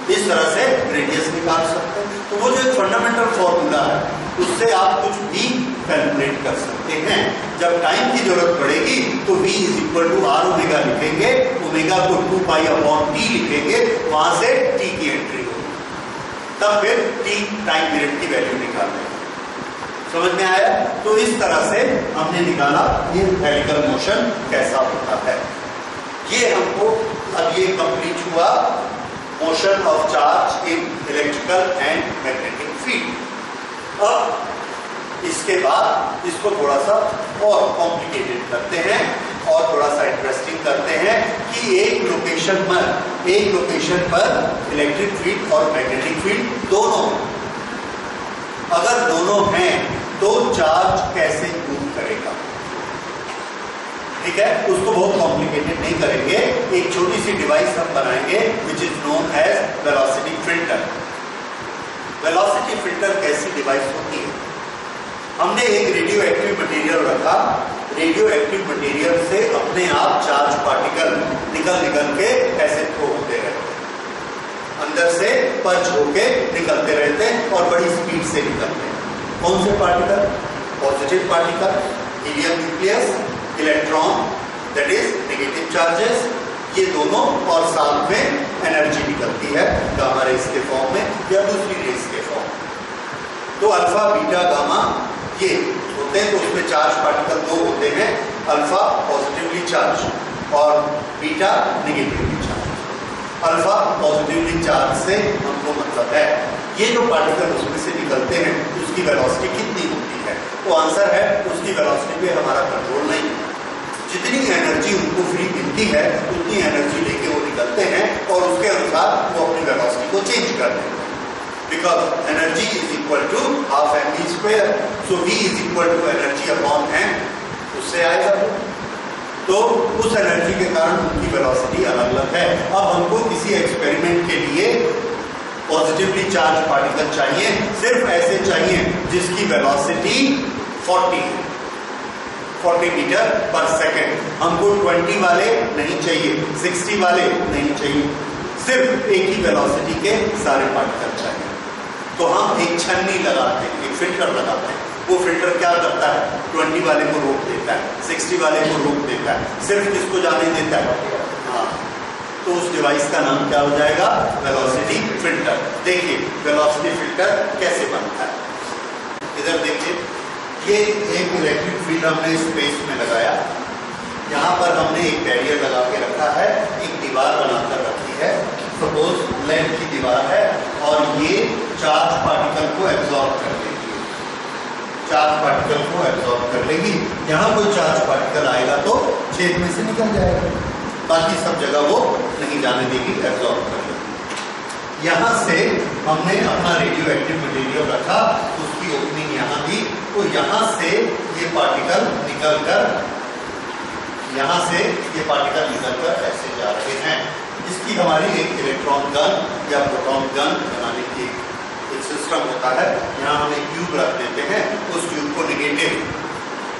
इस तरह से रेडियस निकाल सकते हैं। तो वो जो एक फंडामेंटल फॉर्मूला है उससे आप कुछ भी कैलकुलेट कर सकते हैं। जब टाइम की जरूरत पड़ेगी तो V is equal to R omega लिखेंगे, ओमेगा को 2π/T लिखेंगे, वहां से T की एंट्री होगी, तब फिर T टाइम पीरियड की वैल्यू निकालेंगे। समझ में आया? तो इस तरह से हमने निकाला ये हेलिकल मोशन कैसा होता है। ये हमको अब ये कंप्लीट हुआ motion of charge in electrical and magnetic field. अब इसके बाद इसको थोड़ा सा और कॉम्प्लिकेटेड करते हैं और थोड़ा सा इंटरेस्टिंग करते हैं कि एक लोकेशन पर इलेक्ट्रिक फील्ड और मैग्नेटिक फील्ड दोनों, अगर दोनों हैं तो चार्ज कैसे मूव करेगा। ठीक है, उसको बहुत कॉम्प्लिकेटेड नहीं करेंगे, एक छोटी सी डिवाइस हम बनाएंगे which is known as velocity filter. Velocity filter कैसी डिवाइस होती है, हमने एक रेडियो एक्टिव मटेरियल रखा, रेडियो एक्टिव मटेरियल से अपने आप चार्ज पार्टिकल निकल के ऐसे थ्रो होते रहते, अंदर से पंच होके निकलते रहते हैं और बड़ी स्पीड से निकलते हैं। कौन से particle, positive particle, helium nucleus, electron that is negative charges, ये दोनों, और साथ में एनर्जी निकलती है गामा रेस के फॉर्म में या दूसरी रेस के फॉर्म में। तो अल्फा बीटा गामा ये होते हैं, तो उसमें चार्ज पार्टिकल दो होते हैं, अल्फा पॉजिटिवली चार्ज और beta negatively charge. Alpha positively charge से हमको मतलब है ये जो पार्टिकल उसमें से निकलते हैं उसकी वेलोसिटी कितनी होती है, तो आंसर है उसकी वेलोसिटी पे हमारा कंट्रोल नहीं है। जितनी एनर्जी उनको फ्री मिलती है उतनी एनर्जी लेके वो निकलते हैं और उसके अनुसार वो अपनी वेलोसिटी को चेंज कर देते हैं, because energy is equal to half mv², so v is equal to energy upon m, उससे आएगा। तो उस एनर्जी के कारण उनकी वेलोसिटी अलग अलग है। अब हमको किसी एक्सपेरिमेंट के लिए पॉजिटिवली चार्ज पार्टिकल चाहिए, सिर्फ ऐसे चाहिए जिसकी वेलोसिटी 40 मीटर पर सेकेंड। हमको 20 वाले नहीं चाहिए, 60 वाले नहीं चाहिए, सिर्फ एक ही वेलोसिटी के सारे पार्टिकल चाहिए। तो हम एक छन्नी लगाते हैं, एक फिल्टर लगाते हैं, वो फिल्टर क्या करता है, 20 वाले को रोक देता है, 60 वाले को रोक देता है, सिर्फ किसको जाने देता है, हाँ। तो उस डिवाइस का नाम क्या हो जाएगा, वेलोसिटी फिल्टर। देखिए वेलोसिटी फिल्टर कैसे बनता है, इधर देखिए, ये एक इलेक्ट्रिक फील्ड हमने स्पेस में लगाया, यहाँ पर हमने एक बैरियर लगा के रखा है, एक दीवार बनाकर रखी है, सपोज लेंथ की दीवार है और ये चार्ज पार्टिकल को एब्जॉर्ब कर लेगी, चार्ज पार्टिकल को एब्जॉर्ब कर लेगी। यहाँ कोई चार्ज पार्टिकल आएगा तो छेद में से निकल जाएगा, बाकी सब जगह वो नहीं जाने देगी, एब्जॉर्ब कर लेगी। यहाँ से हमने अपना रेडियो एक्टिव मटेरियल रखा, उसकी ओपनिंग यहाँ दी, तो यहाँ से ये पार्टिकल निकलकर, यहाँ से ये पार्टिकल निकलकर ऐसे जा रहे हैं। इसकी हमारी एक इलेक्ट्रॉन गन या प्रोटॉन गन बनाने की एक सिस्टम होता है। यहाँ हम एक ट्यूब रख देते हैं, उस ट्यूब को नेगेटिव,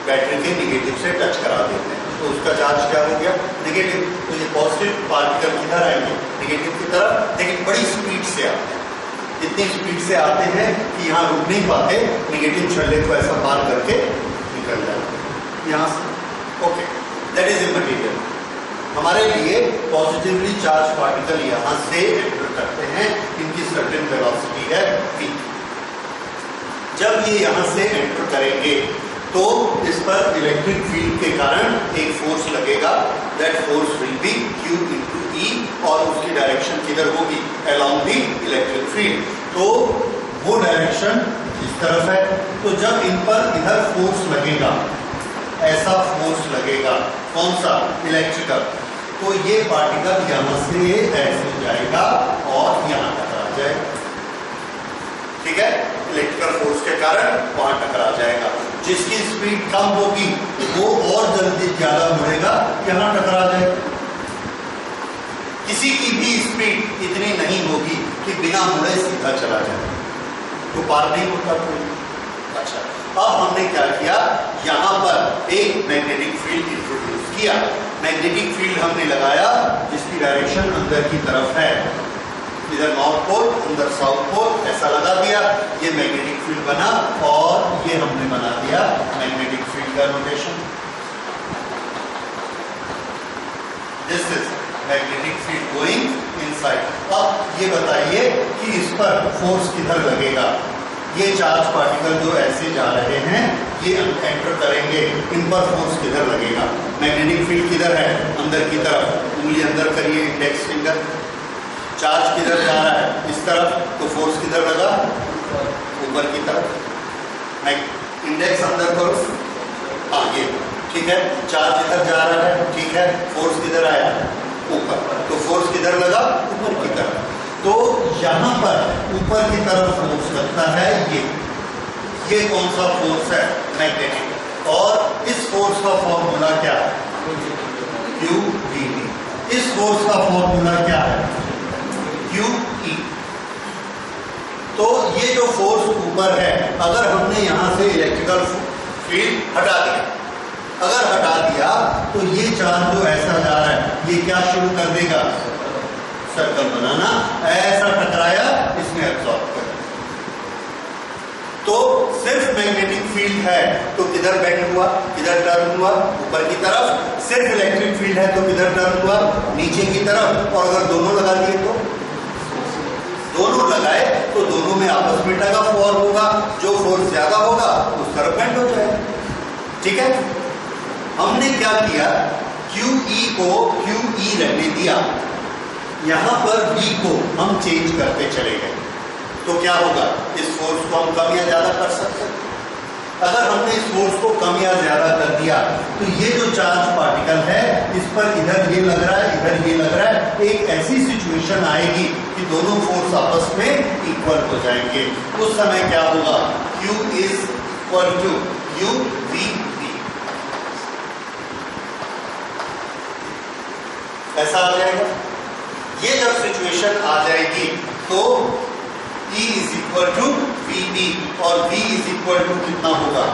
बैटरी के नेगेटिव से टच करा देते हैं, तो उसका चार्ज क्या हो गया, नेगेटिव। तो ये पॉजिटिव पार्टिकल किधर आएंगे, नेगेटिव की तरफ, लेकिन बड़ी स्पीड से आते हैं, इतनी स्पीड से आते हैं कि यहाँ रुक नहीं पाते, नेगेटिव छल्ले को ऐसा पार करके निकल जाते यहाँ से। Okay, that is a material. हमारे लिए पॉजिटिवली चार्ज पार्टिकल यहाँ से एंटर करते हैं, इनकी सर्टेन वेलोसिटी है v। जब ये यहाँ से एंटर करेंगे तो इस पर इलेक्ट्रिक फील्ड के कारण एक फोर्स लगेगा, that force will be Q × E E और उसकी डायरेक्शन किधर होगी, अलोंग दी इलेक्ट्रिक फील्ड। तो वो डायरेक्शन इस तरफ है। तो जब इन पर इधर फोर्स लगेगा, ऐसा फोर्स लगेगा, कौन सा, इलेक्ट्रिकल, तो ये पार्टिकल यहां से ऐसे जाएगा और यहां टकरा जाएगा। ठीक है, इलेक्ट्रिकल फोर्स के कारण वहां टकरा जाएगा। जिसकी स्पीड कम होगी वो और जल्दी ज्यादा मुड़ेगा, यहां टकरा जाएगा। किसी की भी स्पीड इतनी नहीं होगी कि बिना मुड़े सीधा चला जाए, तो पार नहीं होता कोई। अच्छा, अब हमने क्या किया, यहां पर एक मैग्नेटिक फील्ड इंट्रोड्यूस किया। मैग्नेटिक फील्ड हमने लगाया जिसकी डायरेक्शन अंदर की तरफ है, इधर नॉर्थ पोल, अंदर साउथ पोल, ऐसा लगा दिया। ये मैग्नेटिक फील्ड बना और ये हमने बना दिया मैग्नेटिक फील्ड का notation. This is magnetic field going inside. अब ये बताइए कि इस पर फोर्स किधर लगेगा। ये चार्ज पार्टिकल जो ऐसे जा रहे हैं, ये एंटर करेंगे, इन पर फोर्स किधर लगेगा। मैग्नेटिक फील्ड किधर है, अंदर की तरफ। उंगली अंदर करिए, इंडेक्स फिंगर। चार्ज किधर जा रहा है, इस तरफ, तो फोर्स किधर लगा, ऊपर की तरफ। इंडेक्स अंदर करो, हाँ ये ठीक है। चार्ज इधर जा रहा है, ठीक है, फोर्स किधर आया, ऊपर, तो फोर्स किधर लगा, ऊपर की तरफ। तो यहां पर ऊपर की तरफ फोर्स लगता है, ये कौन सा फोर्स है, मैग्नेटिक। और इस फोर्स का फॉर्मूला क्या है, QED। इस फोर्स का फॉर्मूला क्या है, QE। तो ये जो फोर्स ऊपर है, अगर हमने यहां से इलेक्ट्रिकल फील्ड हटा दिया, अगर हटा दिया तो ये चार्ज जो ऐसा जा रहा है, ये क्या शुरू कर देगा, सर्कल बनाना। ऐसा टकराया, इसमें एब्सॉर्ब कर। तो सिर्फ मैग्नेटिक फील्ड है तो किधर बेंड हुआ, किधर टर्न हुआ, ऊपर की तरफ। सिर्फ इलेक्ट्रिक फील्ड है तो किधर टर्न हुआ, नीचे की तरफ। और अगर दोनों लगा दिए तो, दोनों लगाए तो दोनों में आपस में टग ऑफ वॉर होगा। जो फोर्स ज्यादा होगा उस तरफ बेंड हो जाएगा। ठीक है, हमने क्या किया, QE को QE रहने दिया, यहां पर V को हम चेंज करते चले गए। तो क्या होगा, इस फोर्स को हम कम या ज्यादा कर सकते हैं। अगर हमने इस फोर्स को कम या ज्यादा कर दिया तो ये जो चार्ज पार्टिकल है, इस पर इधर ये लग रहा है, इधर ये लग रहा है। एक ऐसी सिचुएशन आएगी कि दोनों फोर्स आपस में इक्वल हो जाएंगे। उस समय क्या होगा, Q is equal to UVB। ऐसा आ जाएगा। ये जब सिचुएशन आ जाएगी तो E is equal to VB और V इज इक्वल टू कितना होगा,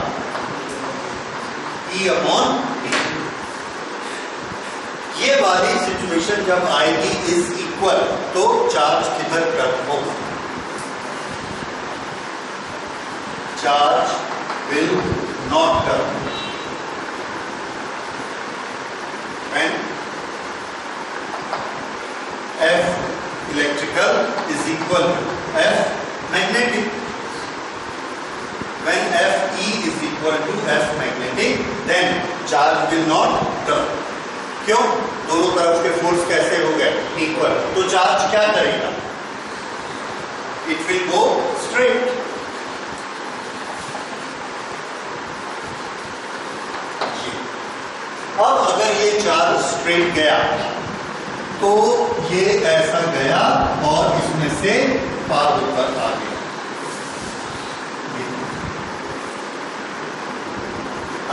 E अपॉन B। ये वाली सिचुएशन जब आएगी इज इक्वल, तो चार्ज किधर टर्न होगा, charge will not turn when F electrical is equal to F magnetic. When Fe is equal to F magnetic, then charge will not turn. क्यों, दोनों तरफ के फोर्स कैसे हो गए, इक्वल। तो चार्ज क्या करेगा, it will go straight. अब अगर ये चार्ज स्ट्रेट गया तो ये ऐसा गया और इसमें से पार होकर आ गया।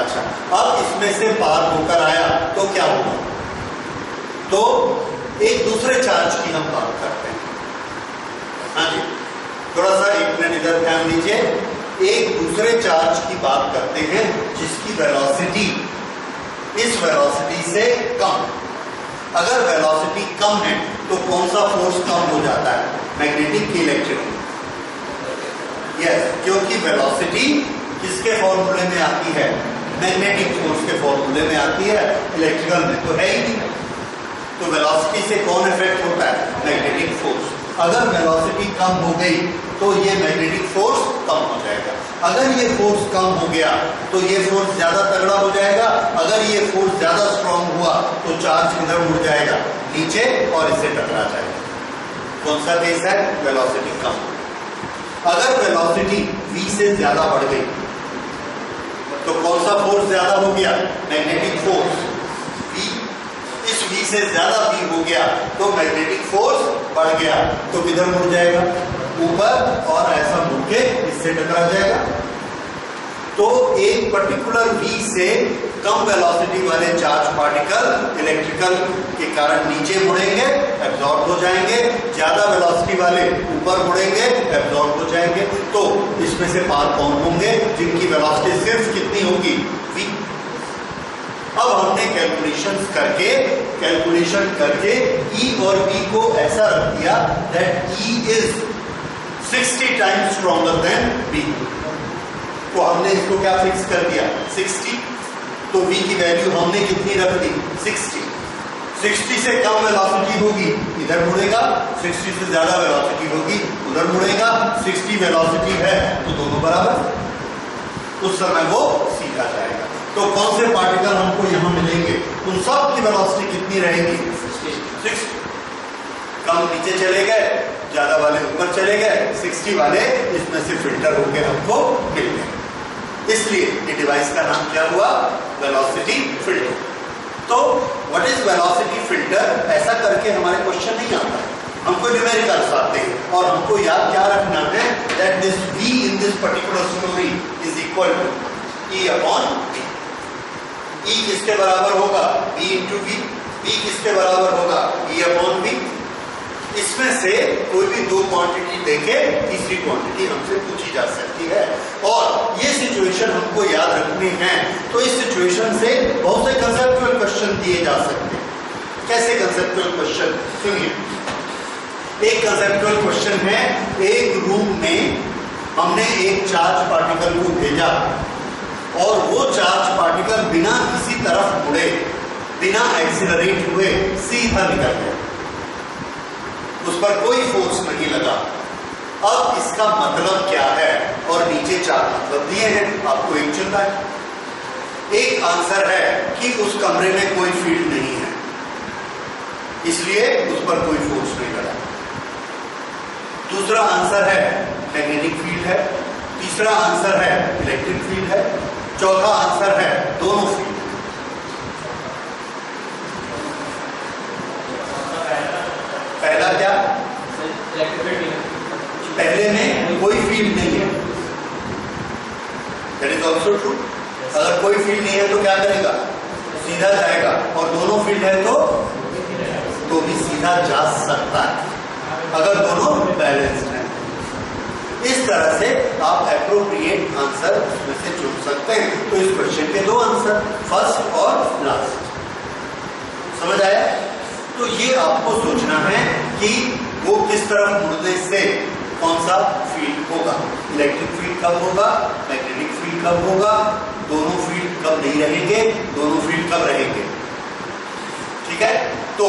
अच्छा, अब इसमें से पार होकर आया तो क्या होगा, तो एक दूसरे चार्ज की हम बात करते हैं। हाँ जी, थोड़ा सा एक मिनट इधर ध्यान दीजिए। एक दूसरे चार्ज की बात करते हैं जिसकी वेलोसिटी इस वेलोसिटी से कम। अगर वेलोसिटी कम है तो कौन सा फोर्स कम हो जाता है, मैग्नेटिक की इलेक्ट्रिक? यस, क्योंकि वेलोसिटी किसके फॉर्मूले में आती है, मैग्नेटिक फोर्स के फॉर्मूले में आती है, इलेक्ट्रिकल में तो है ही नहीं। तो वेलोसिटी से कौन इफेक्ट होता है, मैग्नेटिक फोर्स। अगर वेलोसिटी कम हो गई तो ये मैग्नेटिक फोर्स कम हो जाएगा। अगर ये फोर्स कम हो गया तो ये फोर्स ज्यादा तगड़ा हो जाएगा। अगर ये फोर्स ज्यादा स्ट्रांग हुआ तो चार्ज किधर मुड़ जाएगा, नीचे और इससे टकरा जाएगा। कौन सा केस है? वेलोसिटी कम। अगर वेलोसिटी v से ज्यादा बढ़ गई तो कौन सा फोर्स ज्यादा हो गया? Magnetic force. v, इस v से ज्यादा v हो गया तो मैग्नेटिक फोर्स बढ़ गया, तो किधर मुड़ जाएगा? ऊपर, और ऐसा मुड़ के इससे टकरा जाएगा। तो एक पर्टिकुलर v से कम वेलोसिटी वाले चार्ज पार्टिकल इलेक्ट्रिकल के कारण नीचे मुड़ेंगे, एब्जॉर्ब हो जाएंगे। ज्यादा वेलोसिटी वाले ऊपर मुड़ेंगे, एब्जॉर्ब हो जाएंगे। तो इसमें से पार कौन होंगे? जिनकी वेलोसिटी सिर्फ कितनी होगी? v। अब हमने कैलकुलेशन करके E और V को ऐसा रख दिया that E is 60 times stronger than V। तो हमने इसको क्या फिक्स कर दिया? 60। तो V की वैल्यू हमने कितनी रख दी? 60। 60 से कम वेलोसिटी होगी इधर मुड़ेगा, 60 से ज्यादा वेलोसिटी होगी उधर मुड़ेगा। 60 वेलोसिटी है तो दोनों बराबर, उस समय वो सीधा जाएगा। तो कौन से पार्टिकल हमको यहां मिलेंगे? उन सब की वेलोसिटी कितनी रहेगी? 60। कम नीचे चले गए, ज्यादा वाले ऊपर चले गए, 60 वाले इसमें से फिल्टर होकर हमको मिल गए। इसलिए ये डिवाइस का नाम क्या हुआ? Velocity filter. तो व्हाट इज वेलोसिटी फिल्टर? ऐसा करके हमारे क्वेश्चन नहीं आता है, हमको न्यूमेरिकल्स आते हैं और हमको याद क्या रखना है that this v in this particular story is equal to E upon v। E किसके बराबर होगा? v into v। v किसके बराबर होगा? E upon v। इसमें से कोई भी दो क्वांटिटी देके तीसरी क्वांटिटी हमसे पूछी जा सकती है, और ये सिचुएशन हमको याद रखनी है। तो इस सिचुएशन से बहुत से कंसेप्चुअल क्वेश्चन दिए जा सकते हैं। कैसे कंसेप्चुअल क्वेश्चन? सुनिए, एक कंसेप्चुअल क्वेश्चन है, एक रूम में हमने एक चार्ज पार्टिकल को भेजा और वो चार्ज पार्टिकल बिना किसी तरफ मुड़े, बिना एक्सीलरेट हुए सीधा निकल गया, उस पर कोई फोर्स नहीं लगा। अब इसका मतलब क्या है? और नीचे चार मतलब दिए हैं, आपको एक चुनना है। एक आंसर है कि उस कमरे में कोई फील्ड नहीं है, इसलिए उस पर कोई फोर्स नहीं लगा। दूसरा आंसर है मैग्नेटिक फील्ड है। तीसरा आंसर है इलेक्ट्रिक फील्ड है। चौथा आंसर है दोनों फील्ड। पहला क्या? पहले में कोई फील्ड नहीं है, दैट इज ऑल्सो ट्रू। अगर कोई फील्ड नहीं है तो क्या करेगा? सीधा जाएगा, और दोनों फील्ड है तो भी सीधा जा सकता है अगर दोनों बैलेंस्ड हैं। इस तरह से आप एप्रोप्रिएट आंसर उसमें से चुन सकते हैं। तो इस क्वेश्चन के दो आंसर, फर्स्ट और लास्ट। समझ आया? तो ये आपको सोचना है कि वो किस तरफ मुड़ने से कौन सा फील्ड होगा, इलेक्ट्रिक फील्ड कब होगा, मैग्नेटिक फील्ड कब होगा, दोनों फील्ड कब नहीं रहेंगे, दोनों फील्ड कब रहेंगे। ठीक है? तो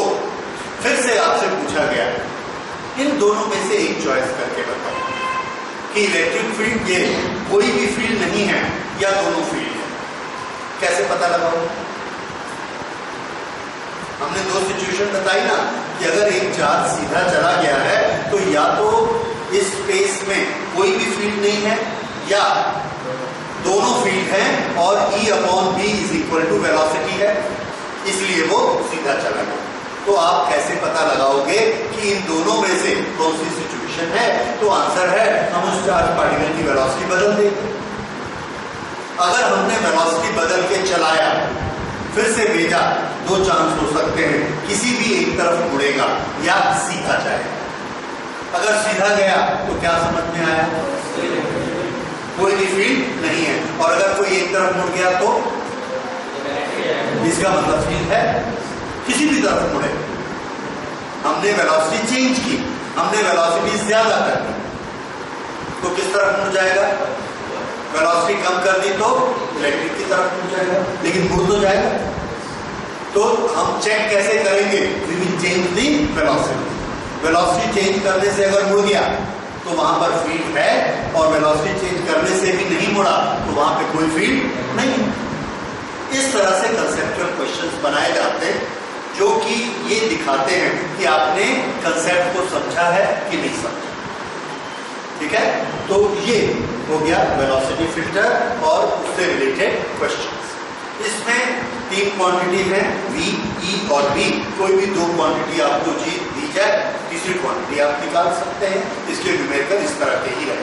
फिर से आपसे पूछा गया इन दोनों में से एक चॉइस करके बताओ कि इलेक्ट्रिक फील्ड ये कोई भी फील्ड नहीं है या दोनों फील्ड है। कैसे पता लगाओ? हमने दो सिचुएशन बताई ना कि अगर एक चार्ज सीधा चला गया है तो या तो इस स्पेस में कोई भी फील्ड नहीं है या दोनों फील्ड हैं और E upon V is equal to velocity है, इसलिए वो सीधा चला गया। तो आप कैसे पता लगाओगे कि इन दोनों में से कौन सी सिचुएशन है? तो आंसर है हम उस चार्ज पार्टिकल की वेलोसिटी बदल देंगे। अगर हमने वेलोसिटी बदल के चलाया फिर से भेजा, दो चांस हो सकते हैं, किसी भी एक तरफ मुड़ेगा या सीधा जाएगा। अगर सीधा गया तो क्या समझ में आया? कोई भी फील्ड नहीं है। और अगर कोई एक तरफ मुड़ गया तो इसका मतलब फील्ड है, किसी भी तरफ मुड़े। हमने वेलोसिटी चेंज की, हमने वेलोसिटी ज्यादा कर दी तो किस तरफ मुड़ जाएगा? वेलोसिटी कम कर दी तो इलेक्ट्रिक की तरफ मुड़ जाएगा, लेकिन मुड़ तो जाएगा। तो हम चेक कैसे करेंगे? We will change the velocity. Velocity change करने से अगर मुड़ गया तो वहां पर फील्ड है, और वेलोसिटी चेंज करने से भी नहीं मुड़ा तो वहां पे कोई फील्ड नहीं। इस तरह से कंसेप्चुअल क्वेश्चंस बनाए जाते हैं जो कि ये दिखाते हैं कि आपने कंसेप्ट को समझा है कि नहीं समझा। ठीक है, तो ये हो गया वेलोसिटी फिल्टर और उससे रिलेटेड क्वेश्चंस। इसमें 3 क्वांटिटी है, V, E और B। कोई भी 2 क्वांटिटी आपको दी जाए, तीसरी क्वांटिटी आप निकाल सकते हैं। इसके न्यूमेरिकल इस तरह के ही रहे।